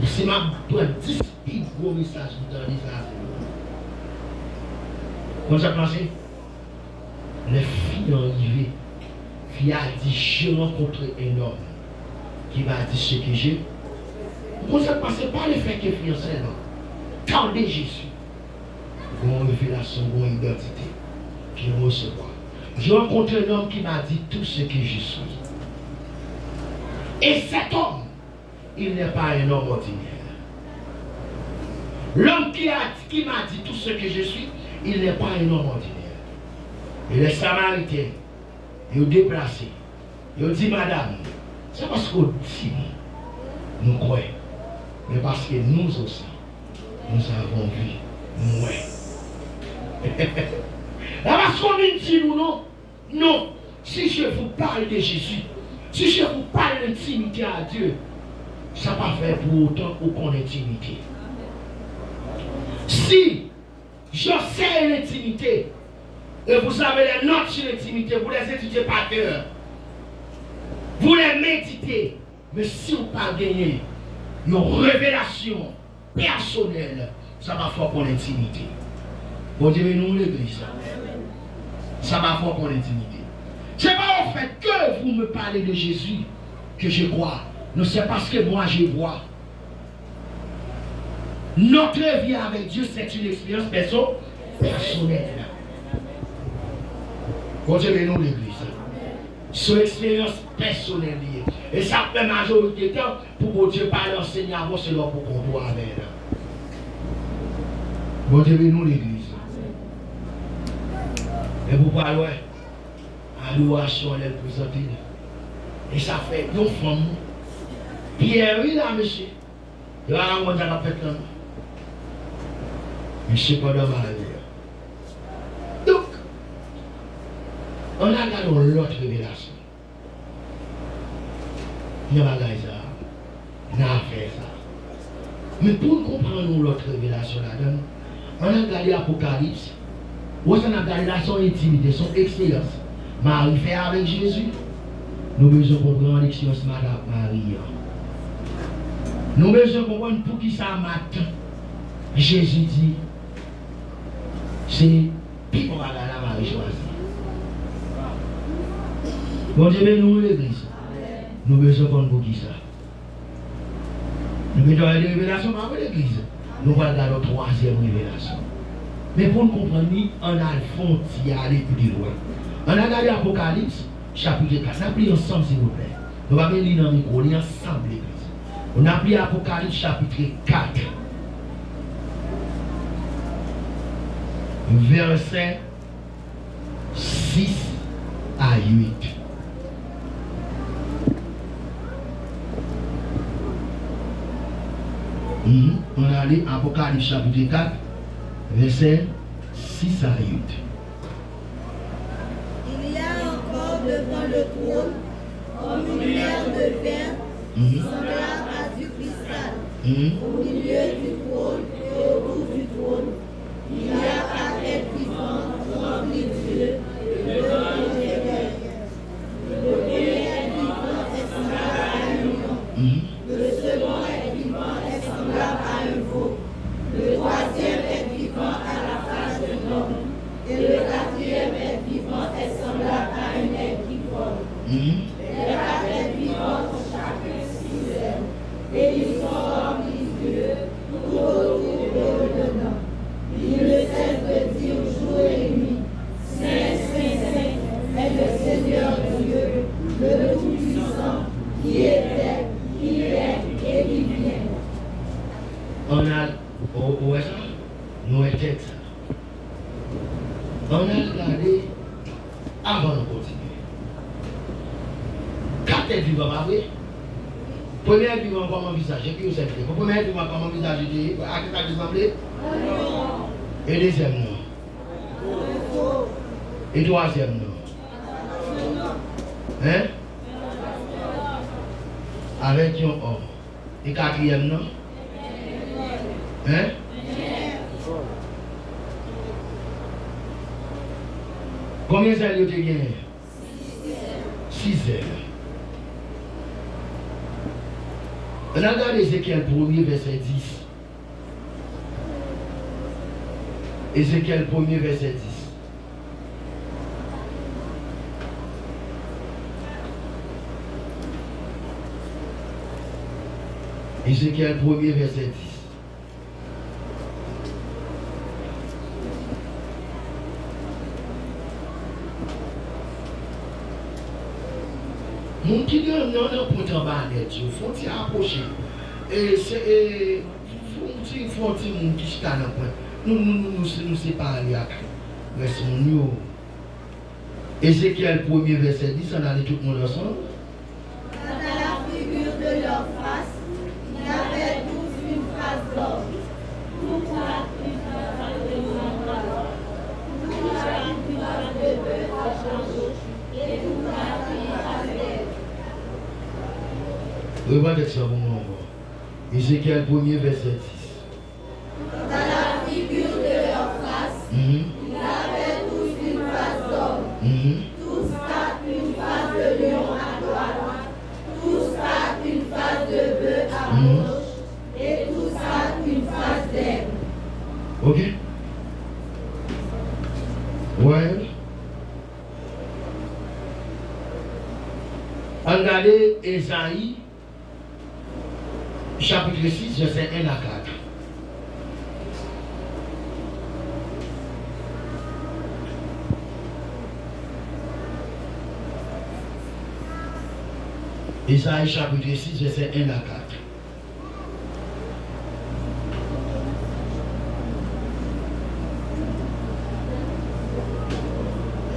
Si ma doit 10 gros messages dans ça. Comment ça passe? Les filles arrivées. Qui a dit, j'ai rencontré un homme qui m'a dit ce que j'ai. Vous ne passez pas le fait que fiancé, non. Tendez Jésus. Une révélation, une identité. Qui recevoir. J'ai rencontré un homme qui m'a dit tout ce que je suis. Et cet homme, il n'est pas un homme ordinaire. L'homme qui m'a dit tout ce que je suis, il n'est pas un homme ordinaire. Il est samaritain. Ils ont déplacé. Ils ont dit, madame, c'est parce qu'on dit, nous croyons. Mais parce que nous aussi, nous avons vu moins. Parce qu'on dit, nous, non. Non. Si je vous parle de Jésus, si je vous parle d'intimité à Dieu, ça ne va pas faire pour autant aucune intimité. Si je sais l'intimité, et vous avez les notes sur l'intimité, vous les étudiez par cœur. Vous les méditez. Mais si vous ne pas gagner une révélation personnelle, ça va faire pour l'intimité. Bon Dieu, nous l'église. Ça va faire pour l'intimité. Ce n'est pas au fait que vous me parlez de Jésus que je crois. Non, c'est parce que moi je vois. Notre vie avec Dieu, c'est une expérience personnelle. Bon Dieu, nous l'église. C'est une expérience personnelle. Et ça fait majorité de temps pour Dieu parler enseigner avant, c'est là pour qu'on doit avec. Bon Dieu, nous l'église. Et vous parlez, adoration, elle présente. Et ça fait deux femmes. Pierre, oui, là, monsieur. Il va avoir un fait là. Monsieur, pas de mal. On a regardé l'autre révélation. Il y a bagage ça. On a fait ça. Mais pour comprendre l'autre révélation là-dedans, on a regardé l'Apocalypse. On a regardé là son intimité, son expérience. Marie fait avec Jésus. Nous devons comprendre l'expérience de Madame Marie. Nous devons comprendre pour qui ça matin. Jésus dit, c'est puis on va regarder la Marie choisie. Bon Dieu, mais nous l'église. Nous devons comprendre pour qui ça. Nous mettons la révélation par l'église. Nous allons regarder la troisième révélation. Mais pour nous comprendre, on a le fond qui a allé plus loin. On a regardé l'Apocalypse, chapitre 4. On a pris ensemble, s'il vous plaît. Nous allons lire dans le micro, lire ensemble l'église. On a pris l'Apocalypse, chapitre 4. Verset 6 à 8. On a lu Apocalypse chapitre 4, verset 6 à 8. Il y a encore devant le trône, comme une mer de vin, semblable à du cristal. Au milieu du trône et autour du trône, il y a 4 êtres vivants remplis d'yeux, devant et derrière. Le premier être vivant est semblable à un lion. Le second être vivant est semblable à un veau. Le troisième être vivant a la face de l'homme. Et le quatrième être vivant est semblable à un aigle qui vole. Les 4 êtres vivants ont chacun 6 ailes. Et ils sont remplis d'yeux tout autour et au-dedans. Ils ne cessent de dire jour et nuit, Saint, Saint, Saint est le Seigneur Dieu, le Tout-Puissant, qui était, qui est et qui vient. On a, où est ça? Nous étions ça. On a regardé avant de continuer. 4 êtres vivants, pas vrai? Premier être vivant comme un visage, et puis vous savez, le premier être vivant comme un visage, à qui ça ressemblait? Et deuxième non. Et troisième non. Hein? Avec un homme. Et quatrième non? Hein? Combien d'ailes vous avez gagné? 6 ailes. On a regardé Ézéchiel 1er verset 10. Ézéchiel 1er verset 10. Ézéchiel 1er verset 10. Mon qui gagne dans le point en bas net, il faut t'y approcher. Et c'est faut t'y mon qui está dans le point. Nous séparer à verset nous. Ézéchiel 1er verset 10, on allait tout le monde ensemble. Quant à la figure de leur face, il y avait tous une face d'or. Tout ça, une face de bœuf à chaque gauche, et tout ça, une face d'aigle. Répétez ça pour moi encore. Ézéchiel 1er verset 10. Quant à la figure de leur face, ils avaient tous une face d'homme, tous 4 une face de lion à droite, tous 4 une face de bœuf à gauche, et tous 4 une face d'aigle. Ok? Ouais. Regardez Ésaïe, chapitre 6, verset 1 à 4. Ésaïe, chapitre 6, verset 1 à 4.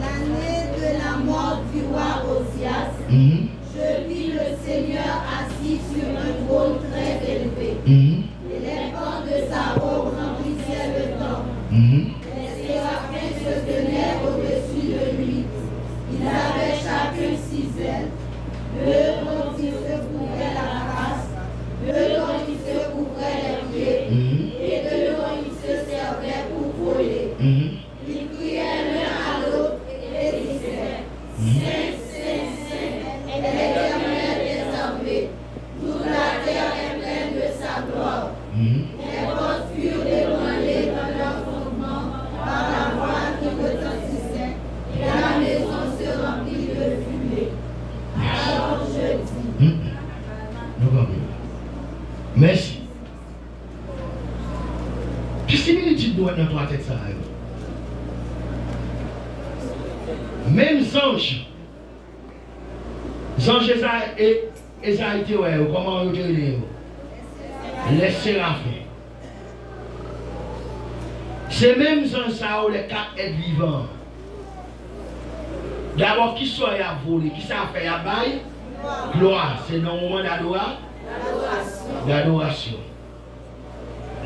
L'année de la mort du roi Osias, je vis le Seigneur assis sur un trône très élevé. Et les corps de sa robe remplissaient le temple. Les séraphins se tenaient au-dessus de lui. Il nous dans trois têtes ça. Même ange. Ange et ça a été comment on dit les séraphins. C'est même ange ça les quatre êtres vivants. D'abord qui soit à voler, qui ça fait à bail gloire, c'est dans le moment d'adoration.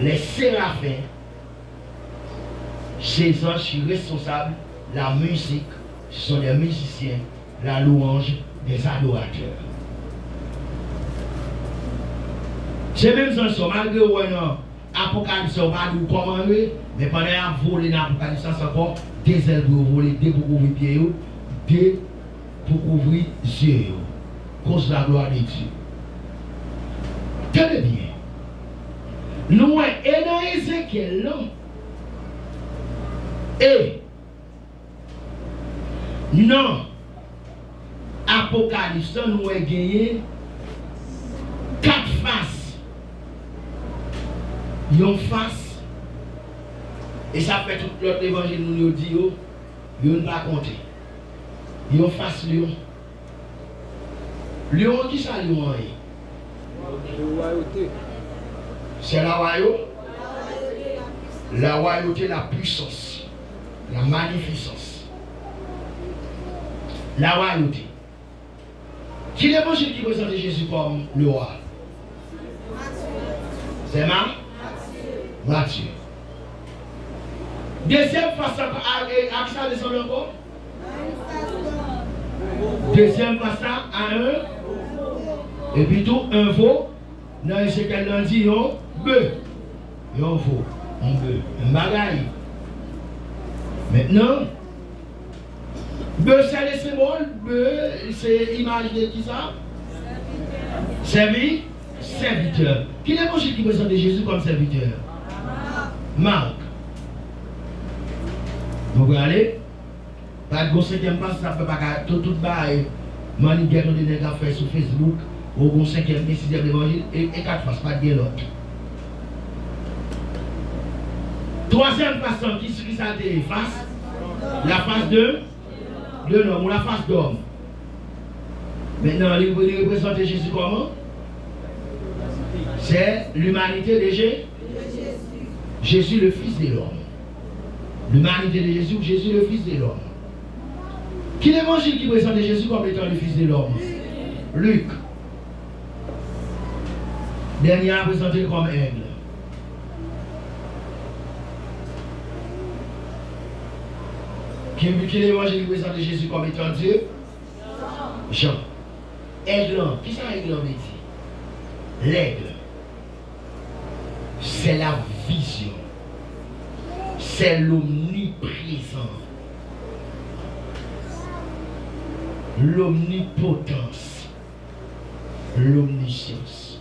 Les séraphins, ces anges responsables, la musique, ce sont des musiciens, la louange des adorateurs. C'est même ça, malgré l'Apocalypse, on va nous commander, mais pendant à voler dans l'Apocalypse, c'est encore des ailes pour voler, des pour couvrir pieds, des pour couvrir les yeux, cause de la gloire de Dieu. Tenez bien. Nous, et dans Ézéchiel, et non, Apocalypse, nous avons gagné 4 faces. Une face, et ça fait tout l'autre évangile nous dit, nous ne pas compter. Une face lion. Lion, qui ça lion? C'est la royauté. La royauté, la puissance, la magnificence. La royauté. Qui est l'évangile qui présente Jésus comme le roi? C'est Matthieu. Deuxième façon, à qui ça descend encore? Deuxième façon, à un. Et puis tout, un veau. Dans ce qu'elle dit, un bœuf. Un veau, un bœuf, un bagaille. Maintenant, bœuf c'est le symbole, bœuf c'est l'image de qui ça? Serviteur. Qui est l'évangile qui présente Jésus comme serviteur? Marc. Vous regardez? Pas de cinquième passe, ça ne peut pas tout bail. Manigère de nègres à faire sur Facebook, au cinquième et sixième évangile, et 4 faces, pas de bien l'autre. Troisième façon, qui ça été face? La face de l'homme ou la face d'homme. Maintenant, il représente Jésus comment? C'est l'humanité de Jésus. Jésus le Fils de l'homme. L'humanité de Jésus, Jésus le Fils de l'homme. Qui est l'évangile qui présente Jésus comme étant le Fils de l'homme? Luc. Dernier a présenté comme aigle. Qui est l'évangile qui présente Jésus comme étant Dieu? Jean. Aigle. Qui ça aigle veut dire? L'aigle. C'est la vision. C'est l'omniprésent. L'omnipotence. L'omniscience.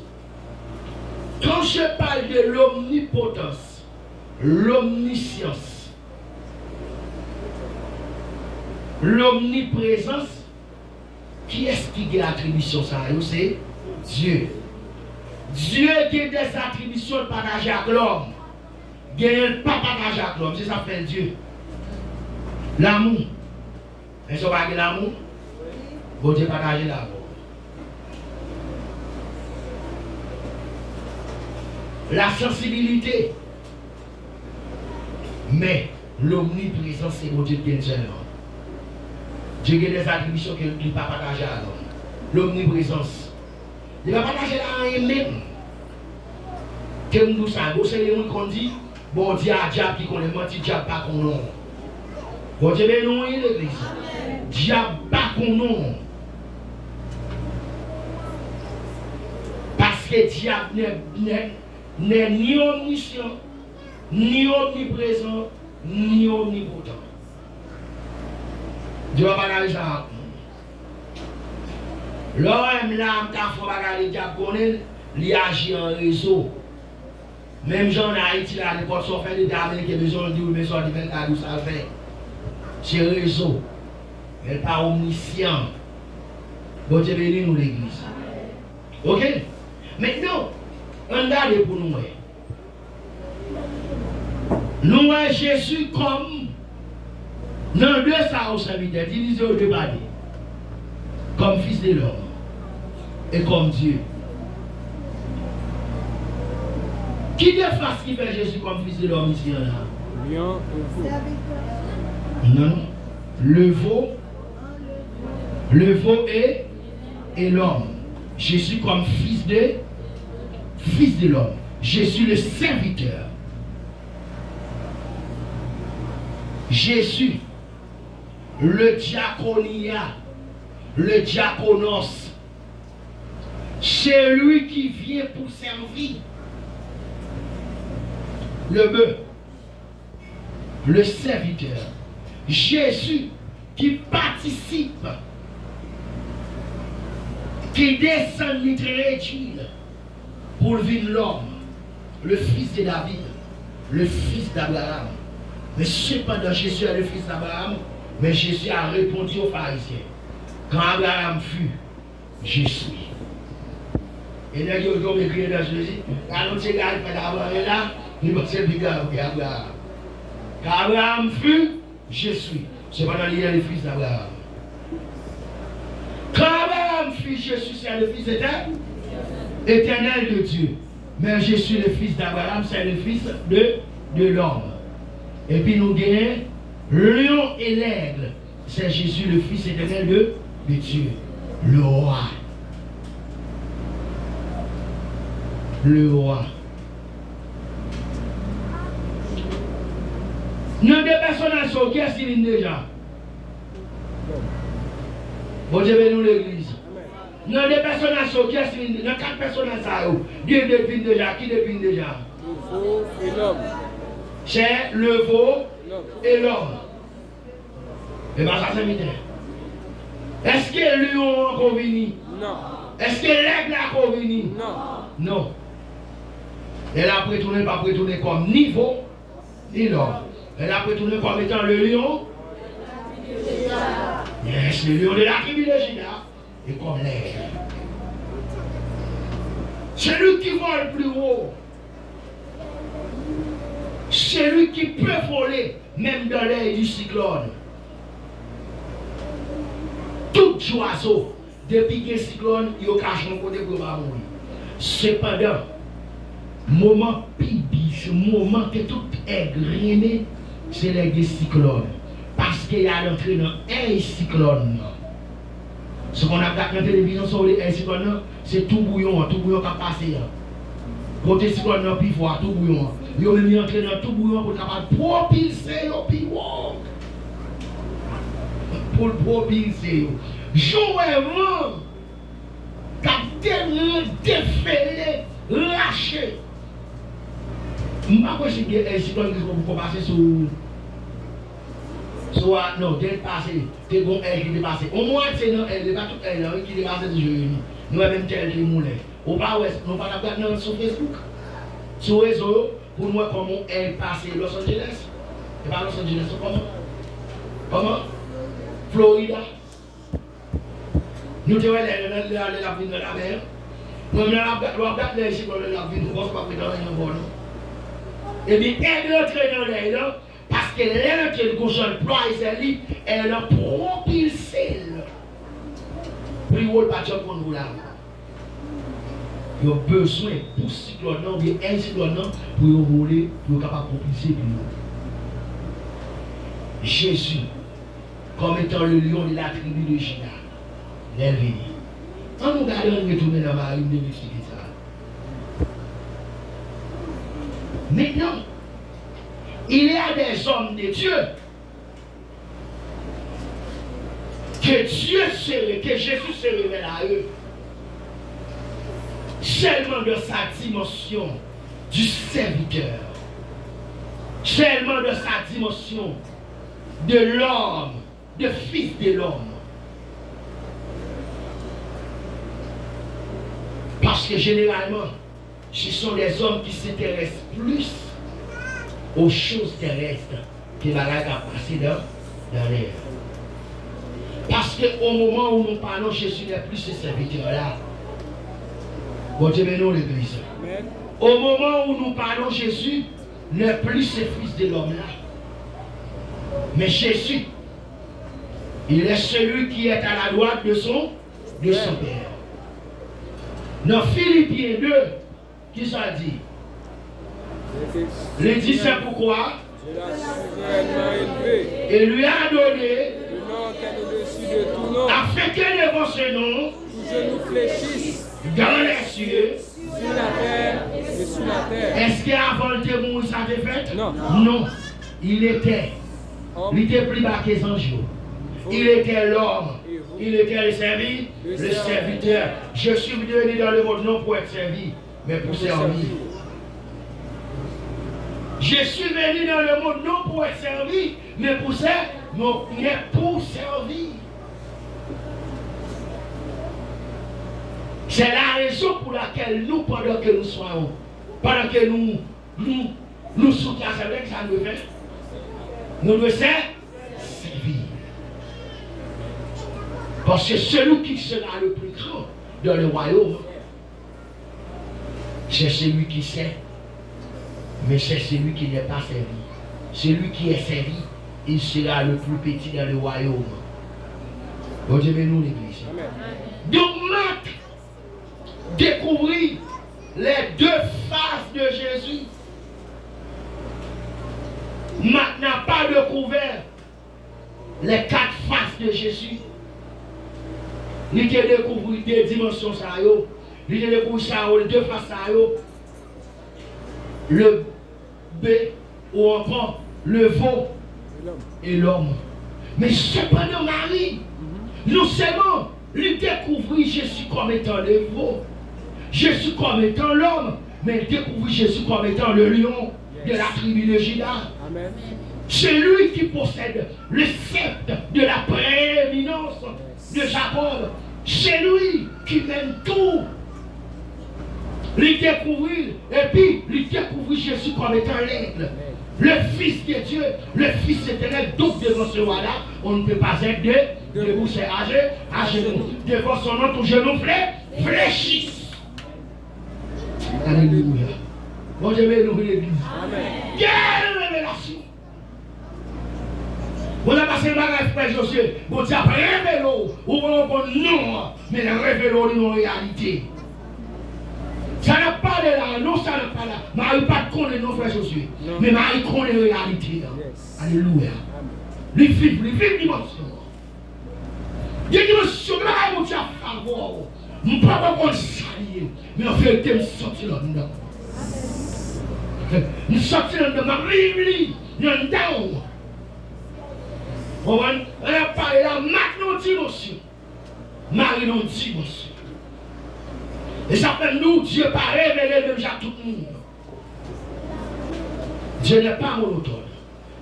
Quand je parle de l'omnipotence, l'omniscience, l'omniprésence, qui est-ce qui a l'attribution ça? C'est Dieu. Dieu qui a des attributions partagées avec l'homme. Il n'a pas partagé avec l'homme. C'est ça fait Dieu. L'amour. Est-ce qu'on va dire l'amour? Bon Dieu partage l'amour. La sensibilité. Mais l'omniprésence, c'est bon Dieu qui est seulement. Dieu a des attributions qu'il ne peut pas partager à l'homme. L'omniprésence. Il ne va pas partager à rien même. Comme nous savons, c'est les gens qui dit, bon Dieu a diable qui connaît menti, diable pas qu'on nom. Bon Dieu, mais non, il est l'église. Diable pas qu'on nom. Parce que diable n'est ni omniscient, ni omniprésent, ni omnipotent. Dieu va pas regarder ça. L'homme là, il faut pas regarder le diable connaît, il agit en réseau. Même gens en Haïti, là, les portes sont faites, les Américains, les gens disent, mais ça, ils ça fait. C'est réseau. Elle n'est pas omniscient. Bon Dieu béni nous l'église. Ok? Maintenant, on regarde pour nous. Nous voyons Jésus comme dans deux ça au serviteur, divisé aux deux parties. Comme fils de l'homme et comme Dieu. Qui déface qui fait Jésus comme fils de l'homme ici là? Lion Non. Le veau et l'homme. Jésus comme fils de l'homme. Jésus le serviteur. Jésus, le diaconia, le diaconos, c'est lui qui vient pour servir. Le bœuf, le serviteur. Jésus qui participe, qui descend du réduit pour vivre l'homme, le fils de David, le fils d'Abraham. Mais cependant, Jésus est le fils d'Abraham, mais Jésus a répondu aux pharisiens. Quand Abraham fut, je suis. Et là, il a écrit dans Jésus, quand on s'est gardé d'Abraham là, il va se dire Abraham. Quand Abraham fut, je suis. Cependant, il est le fils d'Abraham. Quand Abraham fut, je suis, c'est le fils éternel de Dieu. Mais je suis le fils d'Abraham, c'est le fils de l'homme. Et puis nous gagnons lion et l'aigle. C'est Jésus le fils éternel de Dieu. Le roi. Le roi. Nous deux personnages qui est déjà. Bon Dieu nous l'église. Nous deux personnages qui est dans quatre personnages ça. Dieu devine déjà. Qui devine déjà? le veau et l'homme. C'est le veau et l'homme. Et bien ça c'est vite. Est-ce que le lion a convenu? Non. Est-ce que l'aigle a convenu? Non. Non. Elle a prétourné, pas prétourné comme ni veau, ni l'homme. Elle a prétourné comme étant le lion. Yes, le lion de la tribu de Juda. Et comme l'aigle. C'est lui qui vole plus haut. C'est lui qui peut voler, même dans l'air du cyclone. Tout oiseau, depuis qu'il y a un cyclone, il y a un cachon côté pour mourir. Cependant, moment pibi, ce moment que tout est grainé, c'est les cyclones. Parce qu'il y a l'entrée dans un cyclone. Ce qu'on a regardé dans la télévision sur les cyclones, c'est tout bouillon qui a passé. Côté cyclone, puis voir tout bouillon. Ils ont mis entré dans tout bouillon pour capable propulser puis pour propulser. Joël, tellement déféré, lâché. Je ne sais pas si il y a un cyclone qui va passer sur. Non, dès le passé, c'est bon, elle qui est passée. Au moins, c'est non, elle n'est pas toute elle qui est passée du jeu. Nous avons même tel qui est moulé. Au pas ouest, nous ne pouvons pas regarder sur Facebook. Sur les réseaux, pour nous, comment elle passe Los Angeles. Et pas Los Angeles, comment? Comment? Florida. Nous devons aller dans la ville de la mer. Nous devons regarder les cyclones de la ville, nous ne pouvons pas prendre un bon. Et bien, elle est entrée dans l'air, parce qu'elle est entrée dans le ploie et lui, elle a propulsé. Puis, vous ne pouvez pas dire qu'on vous l'a. Il y a besoin pour cyclone, bien un cyclone pour voler, pour être capable de propulser. Jésus, comme étant le lion de la tribu de Juda, l'est venu. On nous garde, on retourne dans ma ligne de m'expliquer ça. Maintenant, il y a des hommes de Dieu que Jésus se révèle à eux. Seulement de sa dimension du serviteur, seulement de sa dimension de l'homme, de fils de l'homme. Parce que généralement, ce sont des hommes qui s'intéressent plus aux choses terrestres que la règle a passé dans l'air. Parce qu'au moment où nous parlons, Jésus n'est plus ce serviteur-là. Bon Dieu, nous l'église. Au moment où nous parlons Jésus, n'est plus ce fils de l'homme-là. Mais Jésus, il est celui qui est à la droite de son Père. Dans Philippiens 2, qui ça dit? Il dit c'est pourquoi il lui a donné le nom qui est au-dessus de tout nom, afin que devant ce nom, tout genou fléchisse dans les cieux, sur la terre et sous la terre. est-ce qu'avant le témoin ça avait fait? Non. Non. Il était plus bas que les anges. Il était l'homme. Il était le serviteur. Je suis venu dans le monde non pour être servi, mais pour servir. Je suis venu dans le monde non pour être servi, mais pour servir. C'est la raison pour laquelle nous, pendant que nous soyons, pendant que nous soutenons, c'est vrai que ça nous fait. Nous devons servir. Parce que celui qui sera le plus grand dans le royaume, c'est celui qui sait, mais c'est celui qui n'est pas servi. Celui qui est servi, il sera le plus petit dans le royaume. Bon Dieu, mais nous l'église. Donc, Marc découvrit les deux faces de Jésus. Marc n'a pas découvert les quatre faces de Jésus. Il a découvert des dimensions, il a découvert les deux faces, le B ou encore le veau et l'homme. Mais cependant, Marie, non seulement il découvrit Jésus comme étant le veau, Jésus comme étant l'homme, mais il découvrit Jésus comme étant le lion de la tribu de Juda. Amen. C'est lui qui possède le sceptre de la prééminence de Jacob. C'est lui qui mène tout. Il découvrit, et puis il découvrit Jésus comme étant l'aigle, le Fils de Dieu, le Fils éternel. Donc devant ce roi-là, on ne peut pas être debout, c'est à genoux. Devant son nom, tout genou fléchisse. Alléluia. Bon Dieu, mais nous l'église. Quelle révélation! On a passé le bagage, frère Josué. Bon Dieu a révélé, ou on non, mais il a révélé une réalité. Ça n'a pas de là, non, ça n'a pas là. Marie pas de connaître nos frères Josué. Mais Marie connaît la réalité. Alléluia. Les filles dimension. Les dimensions, là, mon Dieu a faveur. Je ne peux pas me saluer, mais en fait, je me sortir là-dedans. Je me sortir là-dedans, je me là-dedans. On a parlé là, maintenant dimension. Marie non dimension. Et ça fait nous, Dieu pas révélé même à tout le monde. Dieu n'est pas monotone.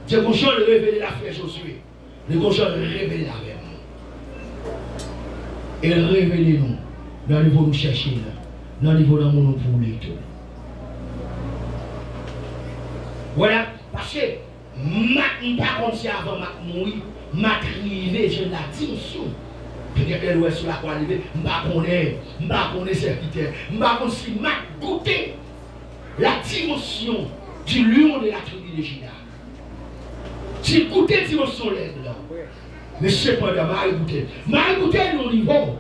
Dieu a besoin de révéler la frère Josué. Il a besoin de révéler la verre. Et révéler nous. Dans le niveau nous chercher là. Dans le niveau dans mon pour les tout. Voilà. Parce que Mac, par contre, si avant Mac mourir, Mac rivé, j'ai la dimension. Peut-être qu'elle est sur la croix levée, je ne connais pas serviteur. Je ne connais pas si Mac goûté la dimension du lion de la tribu de Juda. Si goûté la dimension l'aigle là. Mais cependant, Marie goûté nos niveau.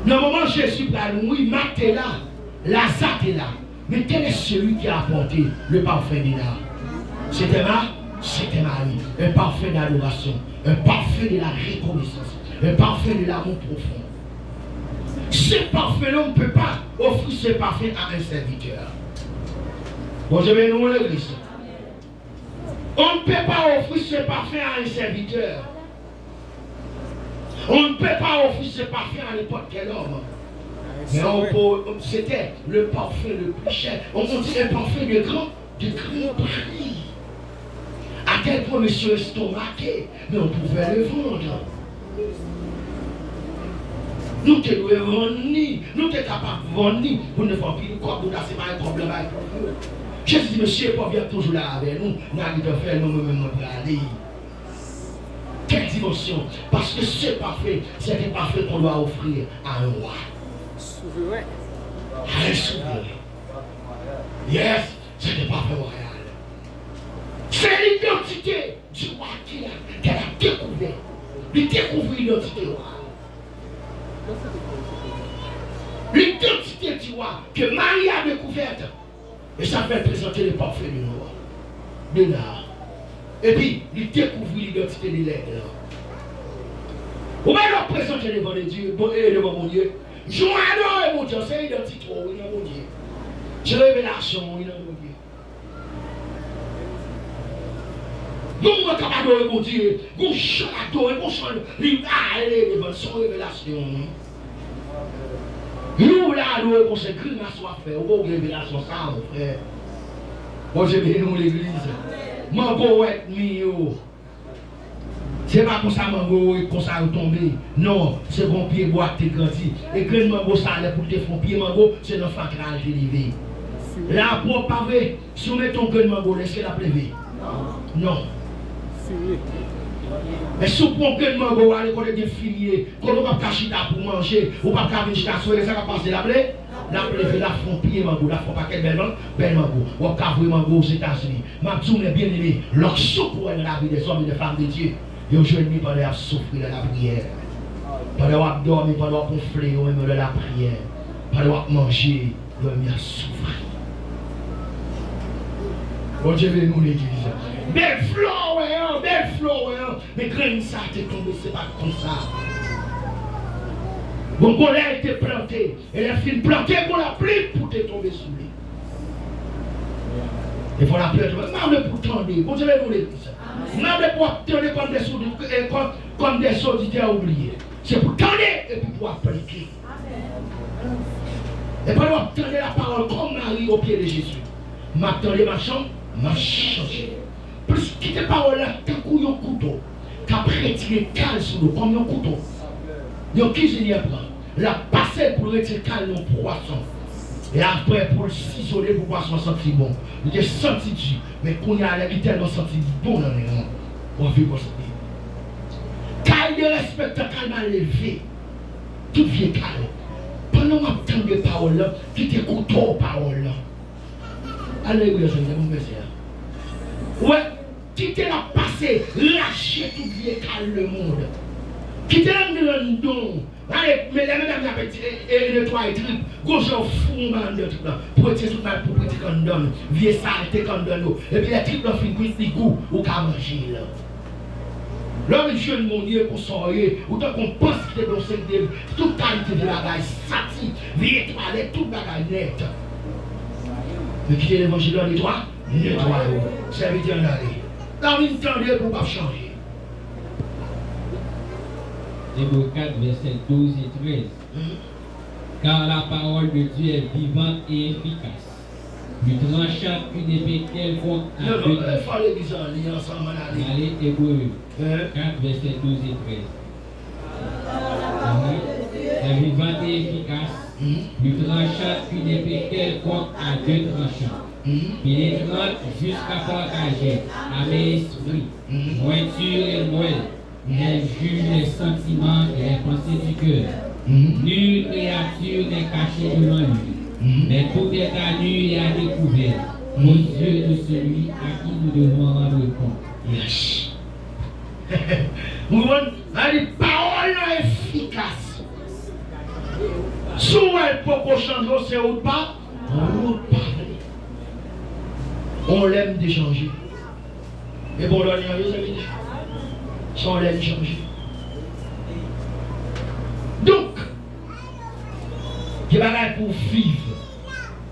Dans le moment où Jésus parle, oui, Mac est là, Lazare est là. Mais quel est celui qui a apporté le parfum de l'âme? C'était Marie, un parfum d'adoration, un parfum de la reconnaissance, un parfum de l'amour profond. Ce parfum-là, on ne peut pas offrir ce parfum à un serviteur. Bon, je vais nous l'église. On ne peut pas offrir ce parfum à un serviteur. On ne peut pas offrir ce parfum à n'importe quel homme. Mais c'était le parfum le plus cher. On dit un parfum de grand prix. À quel point monsieur estomaqué, mais on pouvait le vendre. Nous ne devons vendre ni, nous sommes capables de vendre ni, pour ne pas plus quoi, pour c'est pas un problème avec nous. Je dis, monsieur, pas vient toujours là avec nous, nous allons faire nous-mêmes pour aller. Quelle dimension? Parce que ce parfait, c'est un parfait qu'on doit offrir à un roi. Souverain. À un souverain. Yes. C'était pas fait royal. C'est l'identité du roi qu'elle a découvert. Il découvre l'identité du roi. L'identité du roi que Marie a découverte. Et ça fait présenter les parfaits du roi. De là. Et puis, il découvre l'identité de l'aigle. Vous allez leur présenter devant les dieux, devant mon Dieu. Je adore mon Dieu, c'est l'identité, oui, mon Dieu. C'est révélation, oui, mon Dieu. Nous, on va adorer mon Dieu. Nous, chant adorer, nous, chant aller devant son révélation. Nous, là, adorer pour ce crime à soi faire. Vous avez révélation, ça, mon frère. Moi, je vais nous l'église. Mango est mio. C'est pas pour ça mango et pour ça tomber. Non, c'est bon pied bois t'es grandi. Et que le mango ça allait pour te faire pied mango, c'est notre fatral qui levé. Là pour pas vrai, si on met ton gueule mango, laissez la pleuver. Non. Mais si on prend gueule mango, allez qu'on est des filiers, qu'on ne va pas cacher pour manger, ou pas cacher chita soirée, ça va passer la plaie. La pleuve, la font pied mango, la font pas quel bel mango. Ou cavouer mango aux États-Unis. Ma tourne est bien aimé. Leur soupe pour la vie des hommes et des femmes de Dieu. Ils ont joué pendant à souffrir de la prière. Pendant à dormir, pendant à gonfler, ou même de la prière. Pendant à manger, ils ont souffrir. Bon Dieu, nous l'église. Belle fleur, belle fleur. Mais graine ça t'est tombé, c'est pas comme ça. Bon, quand elle a été plantée, elle a fini plantée pour la pluie pour te tomber sous lui. Il faut la pluie, mais pour tendre, bon Dieu, nous l'église. Mais pour tendre comme des auditeurs oubliés. C'est pour tendre et puis pour appliquer. Et pour tendre la parole comme Marie au pied de Jésus. M'attendez ma chambre, m'a changé. Plus quitter parole là, t'as couillé un couteau. T'as retiré calme sur nous comme un couteau. Il y a un cuisinier prend. La passé pour retirer calme dans le poisson. Et après pour le ciseler pour poisson sentir bon. Il a senti Dieu. Mais qu'on y a tellement senti bon dans les rangs. On vit pour ça. Car il respecte calme à lever. Tout vient calme. Pendant ma temps de parole là, qui t'écoute aux paroles là. Alléluia, Seigneur, mon Messie. Ouais, qui te l'a passé, lâcher tout vieux calme le monde. Qui te l'a mis le don. Allez, mais les mesdames et les trois et tripes, gauche au fond de tout là, pour être tout mal pour prêter qu'on donne, vieux saleté qu'on donne, et puis les tripes là fin cuit les goûts ou qu'à manger là. L'homme jeune mon Dieu pour soirée, ou tant qu'on pense que c'est dans cette vie, toute qualité de bagaille, sati, vieux toilette, toute bagaille nette. Mais quitter l'évangile dans les trois, nettoie, serviteur en aller. Dans une tendue pour pas changer. Hébreux 4, versets 12 et 13. Car la parole de Dieu est vivante et efficace, plus tranchante qu'une épée quelconque à deux tranchants. Il faut l'église en ligne ensemble. Allez, Hébreux 4, versets 12 et 13. Est vivante et efficace, plus tranchante qu'une épée quelconque à deux tranchants, pénétrante jusqu'à partager à mes esprits, moiture et moelle. Elle juge les sentiments et les pensées du cœur. Nulle créature n'est cachée devant lui, mais tout est à nu et à découvert aux yeux de celui à qui nous devons rendre compte. Yes. Vous voyez, les paroles efficaces. Souvent, elle peut changer, c'est ou pas, on parler. On l'aime d'échanger. Et bon, là, vous avez dit. Sans l'aime changer. Donc, il y a pour vivre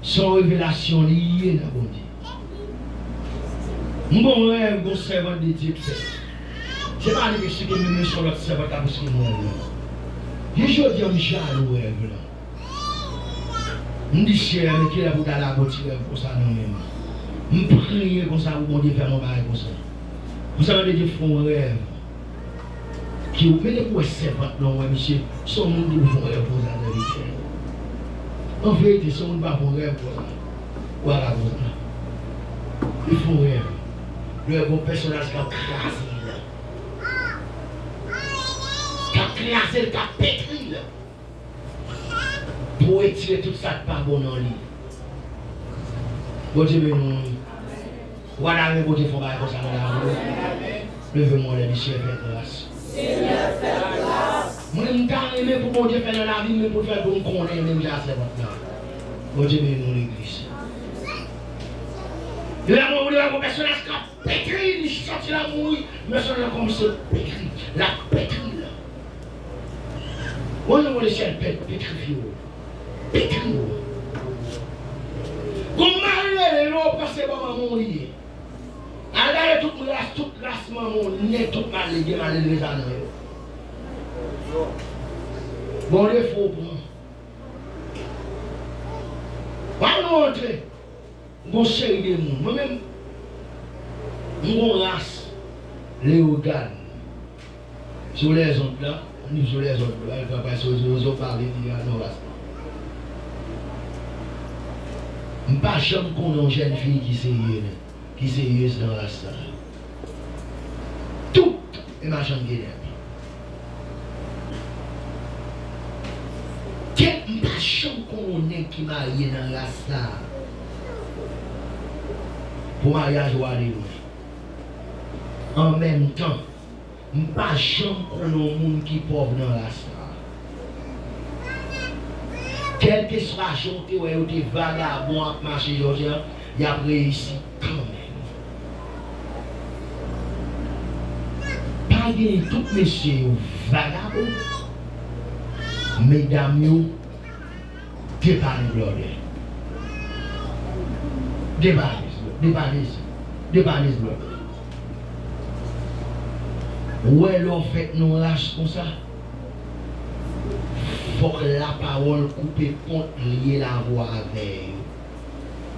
sans révélation liée dans mon Dieu. Mon rêve, mon servant de Dieu, c'est pas les messieurs qui me sur notre servant à ce que moi je dis, je suis jaloux rêve là. Je dis, cher, mais qui est là pour aller à la boutique pour ça non-même. Je prie comme ça pour mon Dieu faire mon bail comme ça. Vous savez, Dieu font un rêve. Qui vous mettez pour servant, non, monsieur, son monde qui vous font rêve pour ça. En vérité, son monde va pour rêve pour ça. Voilà pour ça. Ils font rêve. Le bon personnage qui a crasé là. Qui a crasé, qui a pétri là. Pour étirer tout ça de pas bon en lui. Bon Dieu, nous. Voilà, mais bon Dieu, il faut pas comme ça dans la rue. Levez-moi les cieux, faites grâce. Seigneur, fais grâce. Moi, je t'ai aimé pour bon Dieu faire dans la vie, mais pour faire pour me connaître, même j'ai assez maintenant. Bon Dieu, nous l'église. Le personnage qui a pétri, il sorti la mouille, mais ça a comme ça pétri, la pétri là. Bon, le ciel pétrifié. Pétri. Comme Marie, l'eau passe par maman lié. Regardez toute race maman, n'est toute mal les années. Bon, il faut prendre. Va nous montrer. Bon série de monde. Moi-même, mon race, les organes. Sur les autres là, on est sur les autres là, il ne va pas sur les autres parler de nos races. Je ne sais pas jamais qu'on a une jeune fille qui est sérieuse dans la race. Tout est ma chambre de quel passion qu'on est qui marie dans la race. Pour mariage ou aller loin. En même temps, je ne sais pas jamais qu'on a un monde qui est pauvre dans la salle. Quel que soit la chanté ou des vagabonds à marcher aujourd'hui, il a réussi quand même. Pas bien tout messieurs vagabonds, mesdames, dépanne gloire. Dépanne gloire. Où est l'on fait nous lâche comme ça? Faut que la parole coupe compte lier la voix avec.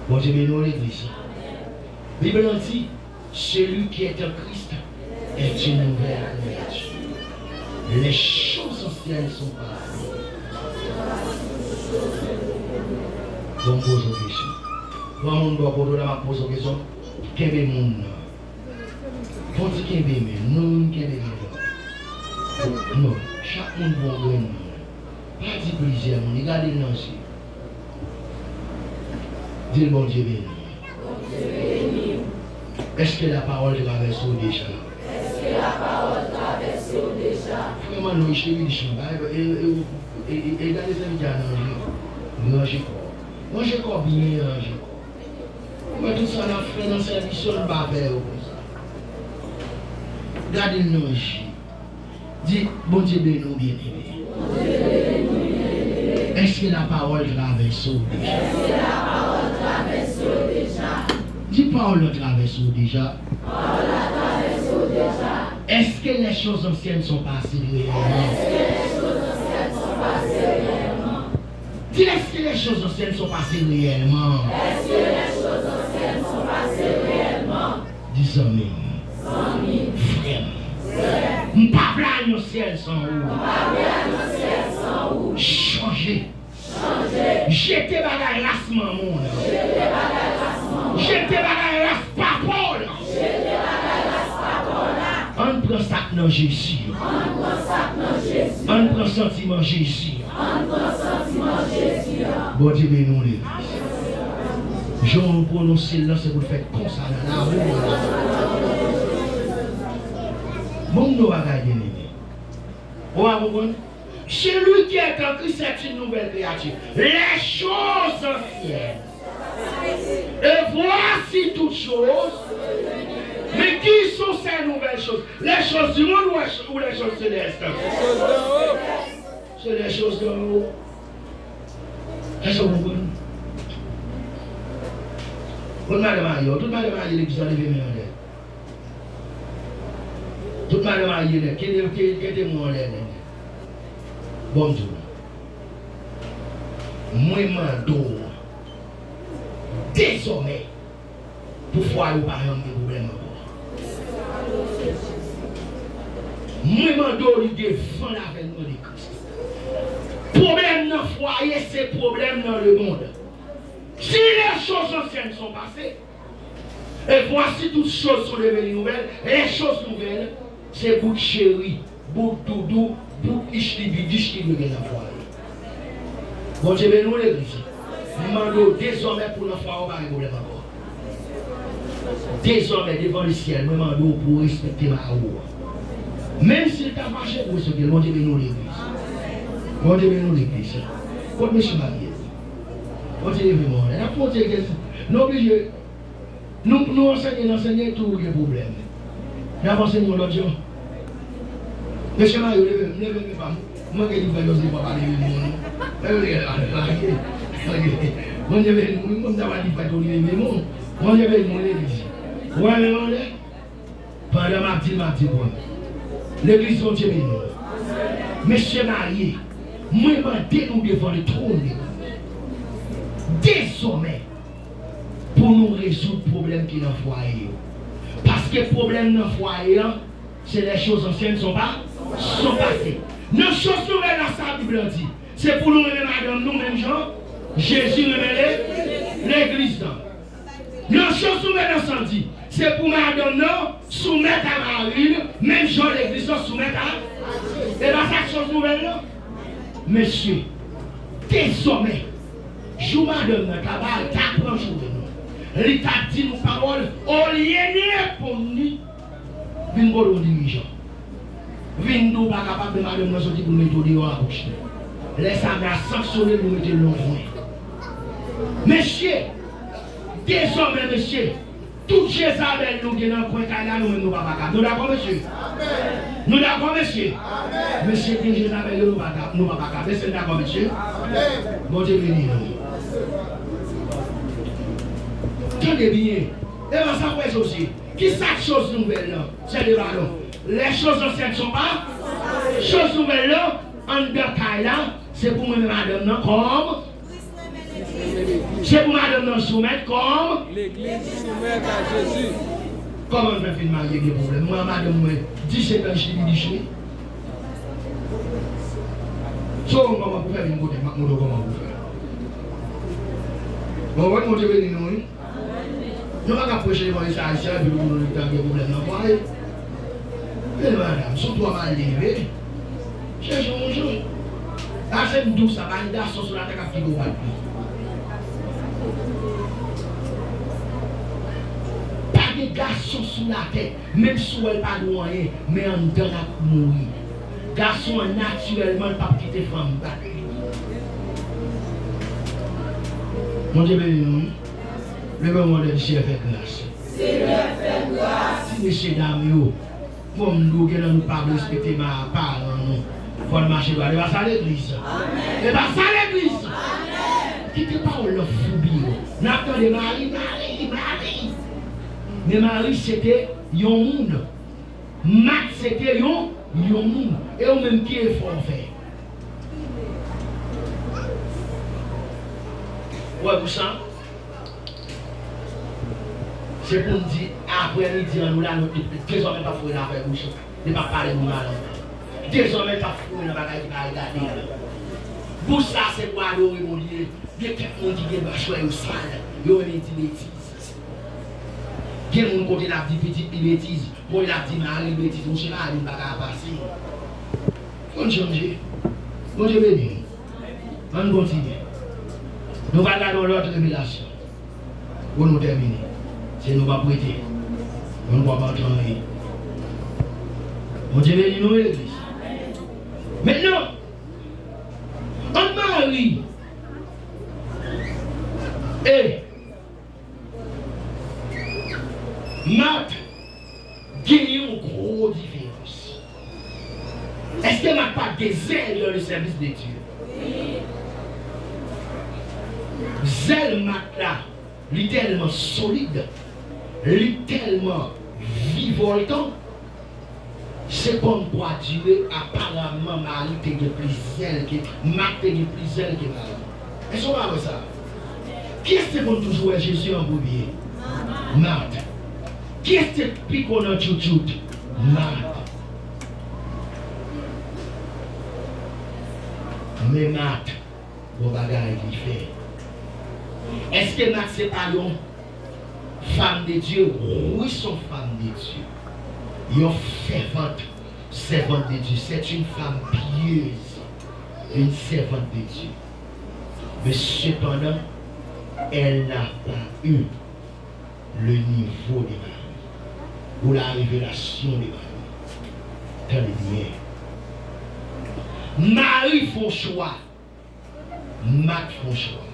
Bon Dieu, bénis l'église. La Bible dit, celui qui est en Christ est une nouvelle créature. Les choses anciennes sont passées. Bon, pose une question. Quand on doit poser une question, quel est le monde? Quand tu es bien, non, quel est le monde? Non, chaque monde va gagner. Pas de plaisir, regardez le lancer. Dis le bon Dieu béni. Est-ce que la parole traverse déjà? Est-ce que la parole traverse déjà? Vraiment, nous, je suis dit, et regardez ça, il y a un moi, j'ai encore bien rangé. Moi, tout ça, on a fait dans le service, on ne va pas faire comme ça. Regardez le nom ici. Dis, bon Dieu, béni, nous bien aimé. Est-ce que la parole traverse déjà? Est-ce que la parole traverse déjà? Dis, parole traverse déjà. Parole traverse déjà. Est-ce que les choses anciennes sont passées réellement? Est-ce que les choses anciennes sont passées réellement? Dis, est-ce que les choses anciennes sont passées réellement? Est-ce que les choses anciennes sont passées réellement? Dis, amis. Frère. M'pavla no ciel sans où. Changer. Jeter bagay race maman. Jeter bagay race papa. On prend ça dans Jésus. On prend sentiment Jésus. Bon Dieu bénis nous l'église. Je vous prononce là, c'est pour faire comme ça dans la rue. Bon, nous allons gagner. On va comprendre. Celui qui est en Christ est une nouvelle créature. Les choses anciennes. Et voici toutes choses. Mais qui sont ces nouvelles choses? Les choses du monde ou les choses célestes? Les choses d'en haut. C'est les choses d'en haut. Est-ce que vous comprenez? Tout le monde est marié, l'église a levé mes mains. Tout le monde est marié, qui est mon l'air? Bon Dieu. Moi, je m'adore. Désormais, pour voir le parent de problème encore. Moi, je m'adore devant l'avènement de Christ. Problème dans le foyer, c'est problème dans le monde. Si les choses anciennes sont passées, et voici toutes choses sont devenues nouvelles, les choses nouvelles, c'est bout de chéri, bout de doudou, bout de ichlibidiche qui nous vient dans le foyer. Bon Dieu, nous l'église. Nous demandons désormais pour l'enfant, on va pas de problème encore. Désormais, devant le ciel, moi, je demande pour respecter ma roue. Même s'il t'a marché pour ce que mon Dieu nous l'église. Mon Dieu nous l'église. Quand je suis marié, mon Dieu nous l'église. Nous obligés. Nous enseignons tous les problèmes. Nous enseignons l'autre jour. Monsieur Mario, levez-moi pas. Moi, je dis pas que je ne vais pas parler de monde. Mon Dieu, je ne vais pas parler de monde. Mon Dieu, je vais nous l'église. Ouais, mais pendant ma petite l'église sont Dieu béni. Monsieur marié, moi je nous devant le trône. Désormais, pour nous résoudre le problème qui est dans le foyer. Parce que le problème dans le foyer, c'est les choses anciennes sont passées. Nos choses nouvelles dans sa Bible dit, c'est pour nous remettre madame nous-mêmes gens, Jésus remet l'église. Nos choses nouvelles dans sa dit, c'est pour madame nous soumettre à Marie, même Jean l'église soumettre à. Et dans cette chose nouvelle là, monsieur, désormais, joue madame nous, t'apprends jouer nous. Il t'a dit nos paroles, au lieu pour nous, vin pour nous dirigeants. Vin nous pas capable de madame nous sortir pour nous mettre dehors à bouche. Laisse ça sanctionner nous mettre loin. Monsieur, désormais monsieur, tout Jézabel nous qui dans le coin là nous nous pas capable. Nous d'accord monsieur? Nous d'accord monsieur? Monsieur qui Jézabel nous pas capable. Est-ce que d'accord monsieur? Bon Dieu béni nous. Tenez bien. Et on s'en fait aussi. Qui cette chose nouvelle là? C'est le ballon. Les choses anciennes ne sont pas. Choses nouvelles là, en détail là, c'est pour moi madame non comme. C'est pour madame non soumettre comme. L'église soumet à Jésus. Comment on peut faire marier des problèmes? Moi madame, moi, 17 ans, je suis dit. So, comment vous faire une côté, comment vous faire? Bon, votre Dieu béni nous. Nous ne pouvons pas approcher les haïtiens et nous avons des problèmes dans le foyer. Mais madame, surtout à mal lever, cherchez mon jour. Là, c'est une douce, ça va une garçon sur la tête qui doit être. Pas de garçon sur la tête, même si elle n'a pas de moyen, mais en dedans à mourir. Garçon naturellement pas quitter femme. Mon Dieu béni nous. Levez-moi le ciel fait grâce. Si monsieur dames, comme nous ne pouvons pas respecter ma parole, il faut marcher droit. Il va ça à l'église. Il va ça à l'église. Quittez pas le foubi. N'attendez Marie. Mais Marie c'était un monde. Max c'était un monde. Et au même qui est fort faire. Ouais, vous sentez? C'est pour nous dire, après-midi, nous là, désormais, pas fouiller avec bouche. Ne pas parler de mal. Désormais, pas fouiller dans la bagaille qui va regarder. Pour ça, c'est pour adorer mon Dieu. Il y a quelqu'un qui vient choisir au sale. Il y a des bêtises. Il y a des gens qui ont dit petite bêtise. Moi, il a dit Marie bêtise. Je ne sais pas, il ne va pas passer. Il faut changer. Bon Dieu béni. On continue. Nous allons dans l'autre révélation. Pour nous terminer. C'est nous pas prêter. On ne va pas travailler. Mon Dieu béni nous l'église. Maintenant, on marie. Et Marthe gagne une grosse différence. Est-ce que Marthe pas des ailes dans le service de Dieu? Oui. Zèle Marthe là, il est tellement solide. Il est tellement vivoltant, c'est comme pour durer apparemment Marie était plus zèle que Marthe était plus zèle que Marie. Est-ce qu'on va voir ça? Qui est-ce qui va toujours Jésus en boubier? Marthe. Qui est-ce qui pique on a chouchout? Marthe. Mais Marthe, vos bagages qu'il fait. Est-ce que Marthe c'est pas long? Femme de Dieu, oui, sont femme de Dieu. Une fervente servante de Dieu. C'est une femme pieuse, une servante de Dieu. Mais cependant, elle n'a pas eu le niveau des maris, ou la révélation des maris. Tenez bien. Marie font choix. Marc font choix.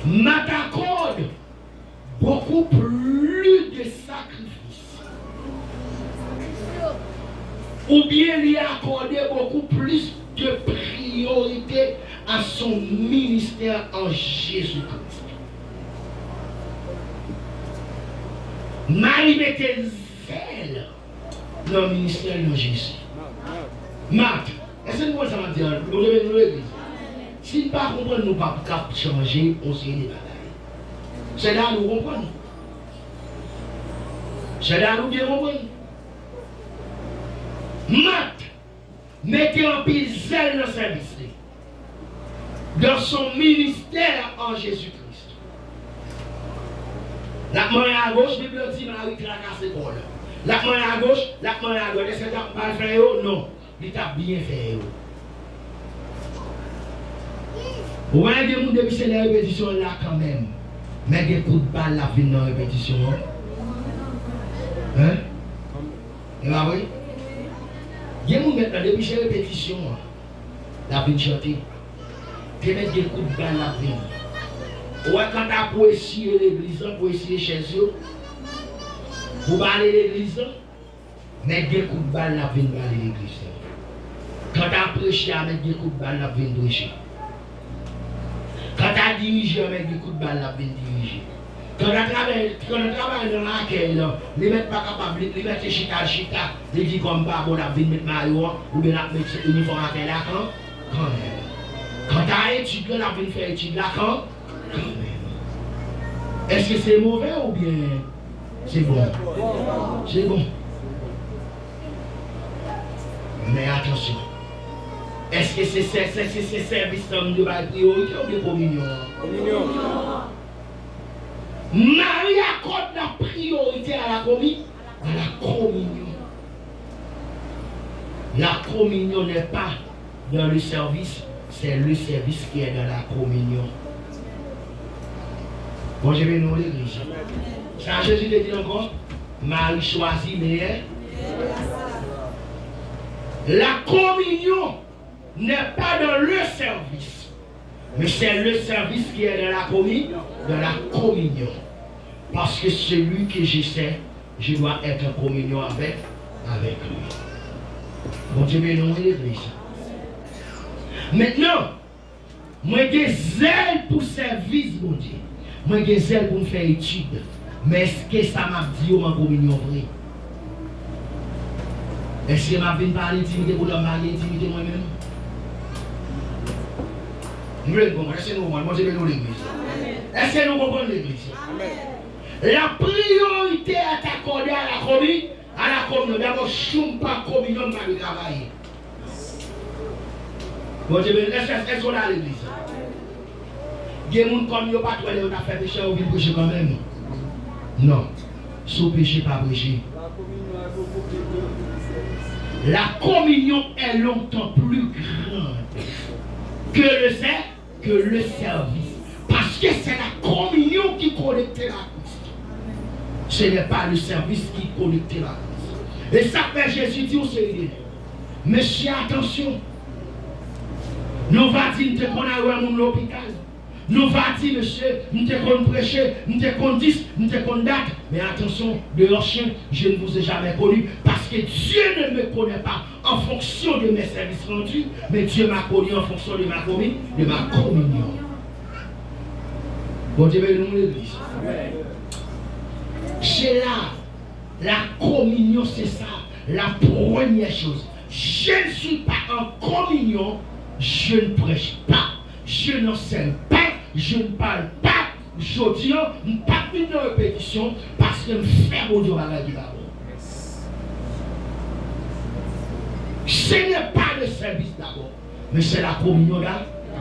Marc accorde beaucoup plus de sacrifices. Ou bien lui accorder beaucoup plus de priorité à son ministère en Jésus-Christ. Marie mettait zèle dans le ministère de Jésus. Marthe, est-ce que nous allons dire, nous devons nous l'église? Si nous ne comprenons pas, nous ne pouvons pas changer, on s'est des bagailles. C'est là nous comprenons. C'est là nous bien comprenons. Marthe mettait en pile zèle dans le service, dans son ministère en Jésus-Christ. La main à gauche, Bible dit Marie tracasse pour là. La main à gauche, la main à droite. Est-ce que tu as mal fait? Non. Il t'a bien fait. Vous voyez des gens depuis c'est la répétition là quand même. Mais des coups de balle la vie dans la répétition. Hein? Et là oui? Il y a des gens maintenant depuis c'est la répétition. La vie de chanter. Tu mets des coups de balle la vie. Ouais, quand tu as pour essayer l'église, pour essayer chez eux, pour aller l'église, mettre des coups de balle la vie dans l'église. Quand tu as prêché, mettre des coups de balle la vie prêcher. Quand tu as dirigé, mettre des coups de balle la vie diriger. Quand tu travailles dans laquelle, les mettre pas capable, les mettre chita, les dire comme pas bon, la vie mettre maillot, ou bien la mettre uniforme à terre là, quand même. Quand tu as étudié, la vie faire étude là, quand même. Est-ce que c'est mauvais ou bien c'est bon? C'est bon. Mais attention. Est-ce que c'est service de la priorité ou de communion? Communion. Marie accorde la priorité à la communion. La communion n'est pas dans le service, c'est le service qui est dans la communion. Bon, je vais nous l'église. Ça, Jésus te dit encore, Marie choisit meilleur. La communion n'est pas dans le service, mais c'est le service qui est dans la communion. Parce que celui que je sais, je dois être en communion avec lui. Bon Dieu, mais non, l'église. Maintenant, moi j'ai zèle pour service, mon Dieu. Moi j'ai zèle pour me faire étude. Mais est-ce que ça m'a dit en communion vrai? Est-ce que m'a venu parler d'intimité pour leur marier, intimité moi-même? Nous voulons comprendre, est-ce que nous comprenons? Moi j'ai venu l'église. Est-ce que nous comprenons l'église? La priorité est accordée à la communion. D'abord, je ne suis pas communion pour le travail. Bon Dieu, est-ce qu'on est à l'église? Il y a des gens comme yo pas toi les a fait péché ou vient prêcher quand même. Non. Sous péché pas prêcher. La communion est longtemps plus grande que le service. Parce que c'est la communion qui connecte la Christ. Ce n'est pas le service qui connecte la Christ. Et ça fait Jésus dit au Seigneur. Monsieur, attention. Nous va dire qu'on a eu un l'hôpital. Nous va dire, monsieur, nous te prêcher, nous te dire, nous te date. Mais attention, dehors chien, je ne vous ai jamais connu. Parce que Dieu ne me connaît pas en fonction de mes services rendus, mais Dieu m'a connu en fonction de ma communion. Bon Dieu, nous l'église. C'est là, la communion, c'est ça, la première chose. Je ne suis pas en communion, je ne prêche pas, je n'enseigne pas. Je ne parle pas, je dis, je ne parle pas de répétition parce que je fais mon Dieu à d'abord. Ce n'est pas le service d'abord, mais c'est la communion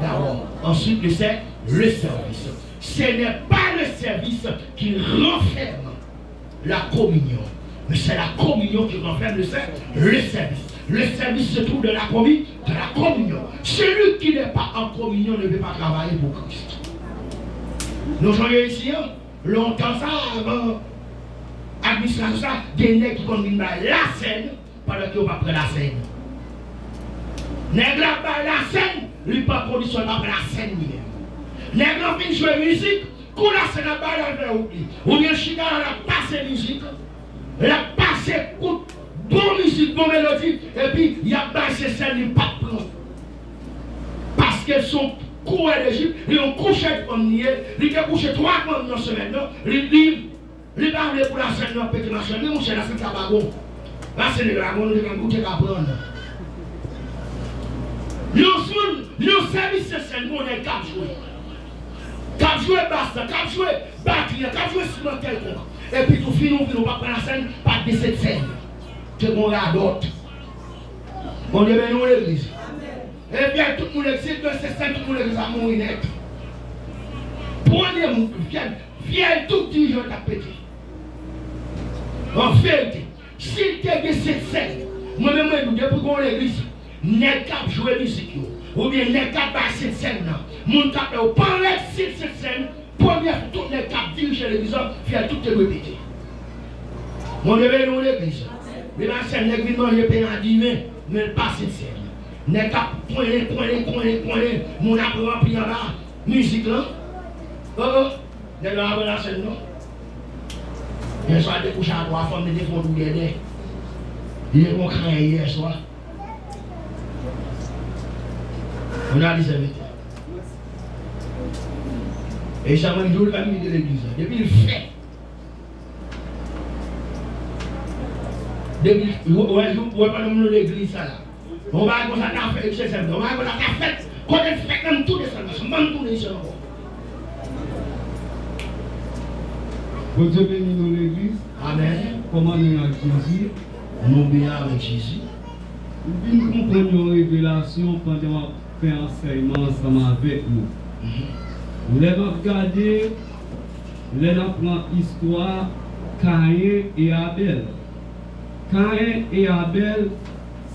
d'abord. Ensuite, c'est le service. Ce n'est pas le service qui renferme la communion, mais c'est la communion qui renferme le service. Le service se trouve dans la communion. Celui qui n'est pas en communion ne veut pas travailler pour Christ. Nous voyons ici, longtemps ça, avant, administration ça, des nègres qui combinent la scène, pendant qu'ils ne pas prendre la scène. Nègres là, la scène, lui pas condition pas prendre la scène lui-même. Nègres viennent jouer musique, quand la scène a pas la oubli. Ou bien Chica a passé musique, la passé coup, bon musique, bon mélodie, et puis il y a passé scène, il pas prendre. Parce qu'elles sont courées d'Égypte, ils ont couché de pommier, ils ont couché 3 pommes dans la semaine, ils parlent pour la scène, non, petit machin, mais mon cher, la scène, ça va bon. La scène, la bonne, ils ont goûté à prendre. Ils service de scène, on est 4 jouer. 4 jouer basta, 4 jouer batterie, 4 jouer ciment quelconque. Et puis tout finit, on ne va pas prendre la scène, pas de cette scène. Que mon gars d'autre. On est bien dans l'église. Et bien tout le monde existe, c'est ça, tout le monde existe à mourir net. Prenez mon viens tout petit, je t'appelle. En vérité, si tu as cette scène, moi-même, je dis pour l'église, n'est qu'à jouer musique, ou bien n'est qu'à passer cette scène, mon tapé, ou parler de cette scène, première fois, tout n'est qu'à diriger l'église, faire tout te répéter. Mon devait dans l'église, mais la scène n'est pas manger pain à dîner, mais pas cette scène. N'est qu'à pointer, mon après rempli en bas, musique là. N'est pas la scène, non? Hier soir, je couché à 3 femmes, je défends tout les il est mon craint hier soir. On a dit ça vite. Et ça m'a dit le famille de l'église. Depuis le fait. Depuis, ouais, pas de l'église, ça là. On va comme ça, t'as fait, c'est simple. On va comme ça, t'as fait. Quand elle fait comme tout les salvations, même tout les salvations. Bon Dieu bénit nous l'église. Amen. Comment nous avec Jésus. Nous bien avec Jésus. Nous comprenons une révélation pendant qu'on fait enseignement ensemble avec nous. Nous avons regardé, nous avons l'histoire Caïn et Abel. Caïn et Abel,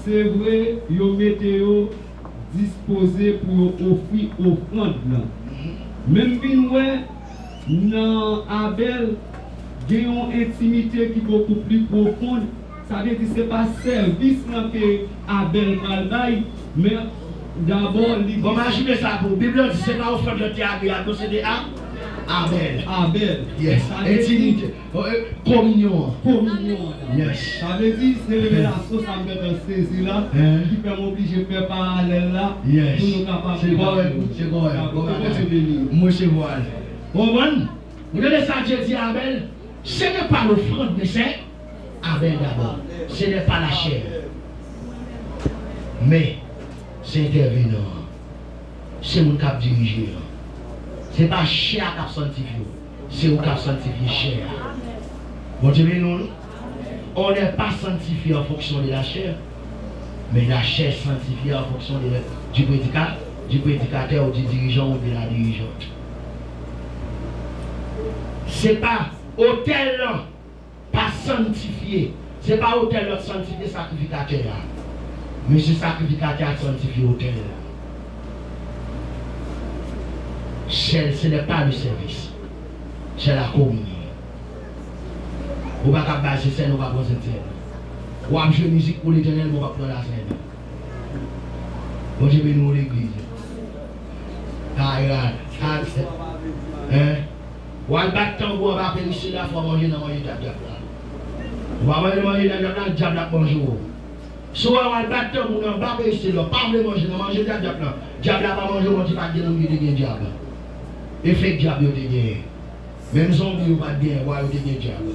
c'est vrai, ils ont été disposés pour offrir offrande. Même si dans Abel, il y a une intimité qui est beaucoup plus profonde. Ça veut dire que ce n'est pas service que Abel va mais d'abord, bon, imaginez ça pour la Bible, dit c'est pas offrande de théâtre, c'est des Abel. Abel. Yes. Intimité. Communion. Communion. Yes. Ça veut dire c'est révélation, ça me fait saisir là, qui peut m'obliger de faire parallèle là, yes. pour nous capables de voir. C'est correct. Moi, c'est voilà. Vous voyez ça, Dieu dit à Abel, ce n'est pas l'offrande, mais c'est Abel d'abord. Ce n'est pas la chair. Mais c'est intervenant. C'est mon cap dirigé. Ce n'est pas chair qui a sanctifié. C'est vous qui a sanctifié chair. Bon Dieu, nous, on n'est pas sanctifié en fonction de la chair, mais la chair sanctifiée en fonction du prédicateur ou du dirigeant ou de la dirigeante. Ce n'est pas hôtel pas sanctifié. Ce n'est pas hôtel sanctifié sacrificateur. Mais c'est sacrificateur sanctifié hôtel. Ce n'est pas le service. C'est la communion. On va pas baser scène, on va prendre cette scène. On va jouer musique pour l'éternel, on va prendre la scène. On va jouer nous l'église. On va battre tambour, on va périsser là, il faut manger dans manger diable. On va manger dans le diable à bonjour. Soit on va battre tambour, on va périsser là, pas manger dans manger diable. Diable va manger, on dit pas de nous diable. Effet diable, il y a même zombie, on va bien, on va bien diable.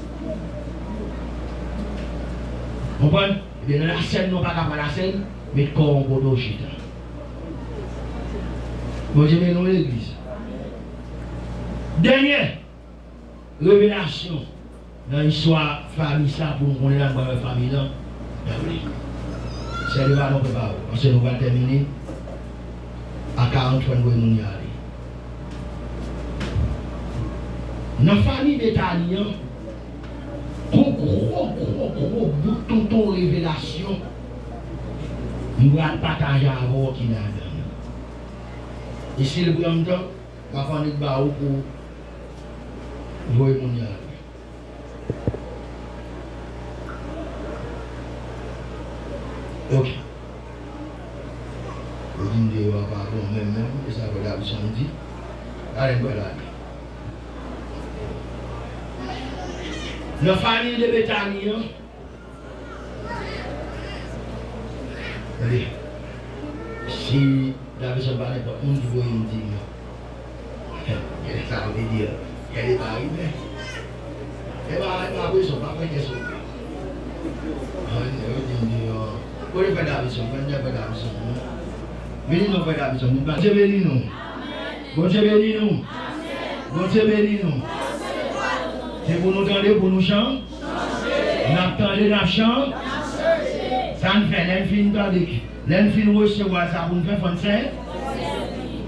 Vous comprenez? Eh bien, la scène, non pas qu'à la scène, mais corps en bodo chita. Bon, je vais dans l'église. Dernière révélation dans l'histoire famille, ça pour nous connaître la famille là. C'est le ballon préparé. Parce que nous allons terminer à 40 points de nous y aller. Dans la famille d'Italien, gros bouton de révélation, nous allons partager avec vous qui n'a pas. Et si le premier temps, on va faire pour Voyez mon yard. Ok. Le dîner va pas bon même, et ça va la samedi. Allez, voilà. La famille de Bethanie, allez, si la personne parlait pas, on dit, vous me dire, ça veut dire, qu'elle est arrivée. Elle va pas besoin, pas de question. Vous ne faites pas besoin, vous ne faites pas besoin. Bénis nous, Père Davidson. Bon Dieu bénis nous. Bon Dieu bénis nous. Bon Dieu bénis nous. C'est pour nous tendre, pour nous chanter. Nous attendons, nous chantons. Ça nous fait l'infini tandis. L'infini recevoir ça pour nous faire français.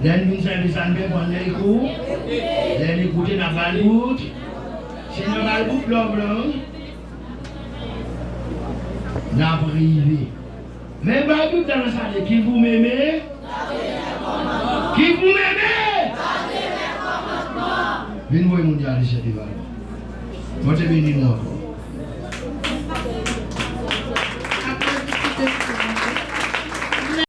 L'infini service ça nous fait prendre les cours. L'infini écouter dans la balboute. Si nous avons le blanc blanc, nous avons privé. Mais Bible dans le salle, qui vous m'aimez? Qui vous m'aimez? Venez voir mon Dieu, Bon Dieu bénis nous encore.